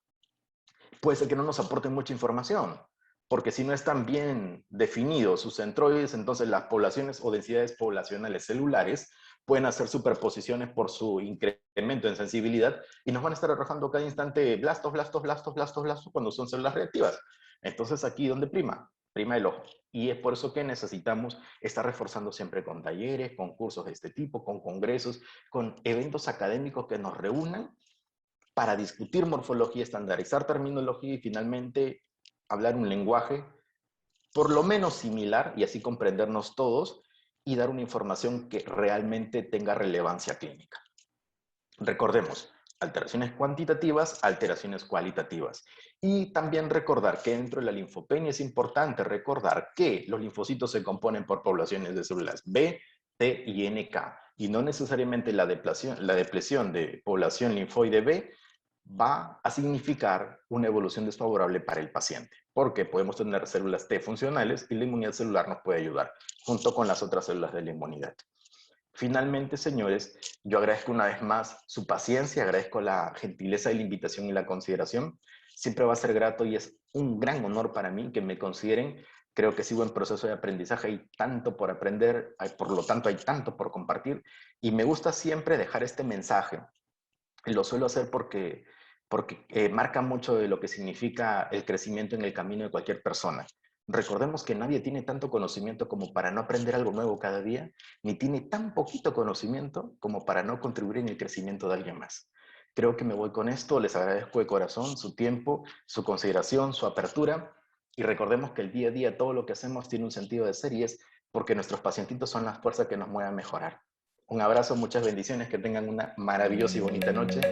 puede ser que no nos aporten mucha información. porque si no están bien definidos sus centroides, entonces las poblaciones o densidades poblacionales celulares pueden hacer superposiciones por su incremento en sensibilidad y nos van a estar arrojando cada instante blastos, blastos, blastos, blastos, blastos cuando son células reactivas. Entonces aquí, ¿dónde prima? Prima el ojo. Y es por eso que necesitamos estar reforzando siempre con talleres, con cursos de este tipo, con congresos, con eventos académicos que nos reúnan para discutir morfología, estandarizar terminología y finalmente hablar un lenguaje por lo menos similar y así comprendernos todos y dar una información que realmente tenga relevancia clínica. Recordemos, alteraciones cuantitativas, alteraciones cualitativas. Y también recordar que dentro de la linfopenia es importante recordar que los linfocitos se componen por poblaciones de células B, T y NK. Y no necesariamente la depresión de población linfoide B va a significar una evolución desfavorable para el paciente, porque podemos tener células T funcionales y la inmunidad celular nos puede ayudar, junto con las otras células de la inmunidad. Finalmente, señores, yo agradezco una vez más su paciencia, agradezco la gentileza de la invitación y la consideración. Siempre va a ser grato y es un gran honor para mí que me consideren. Creo que sigo en proceso de aprendizaje, hay tanto por aprender, por lo tanto hay tanto por compartir y me gusta siempre dejar este mensaje. Lo suelo hacer porque marca mucho de lo que significa el crecimiento en el camino de cualquier persona. Recordemos que nadie tiene tanto conocimiento como para no aprender algo nuevo cada día, ni tiene tan poquito conocimiento como para no contribuir en el crecimiento de alguien más. Creo que me voy con esto, les agradezco de corazón su tiempo, su consideración, su apertura, y recordemos que el día a día todo lo que hacemos tiene un sentido de ser y es porque nuestros pacientitos son la fuerza que nos mueve a mejorar. Un abrazo, muchas bendiciones, que tengan una maravillosa y bonita noche.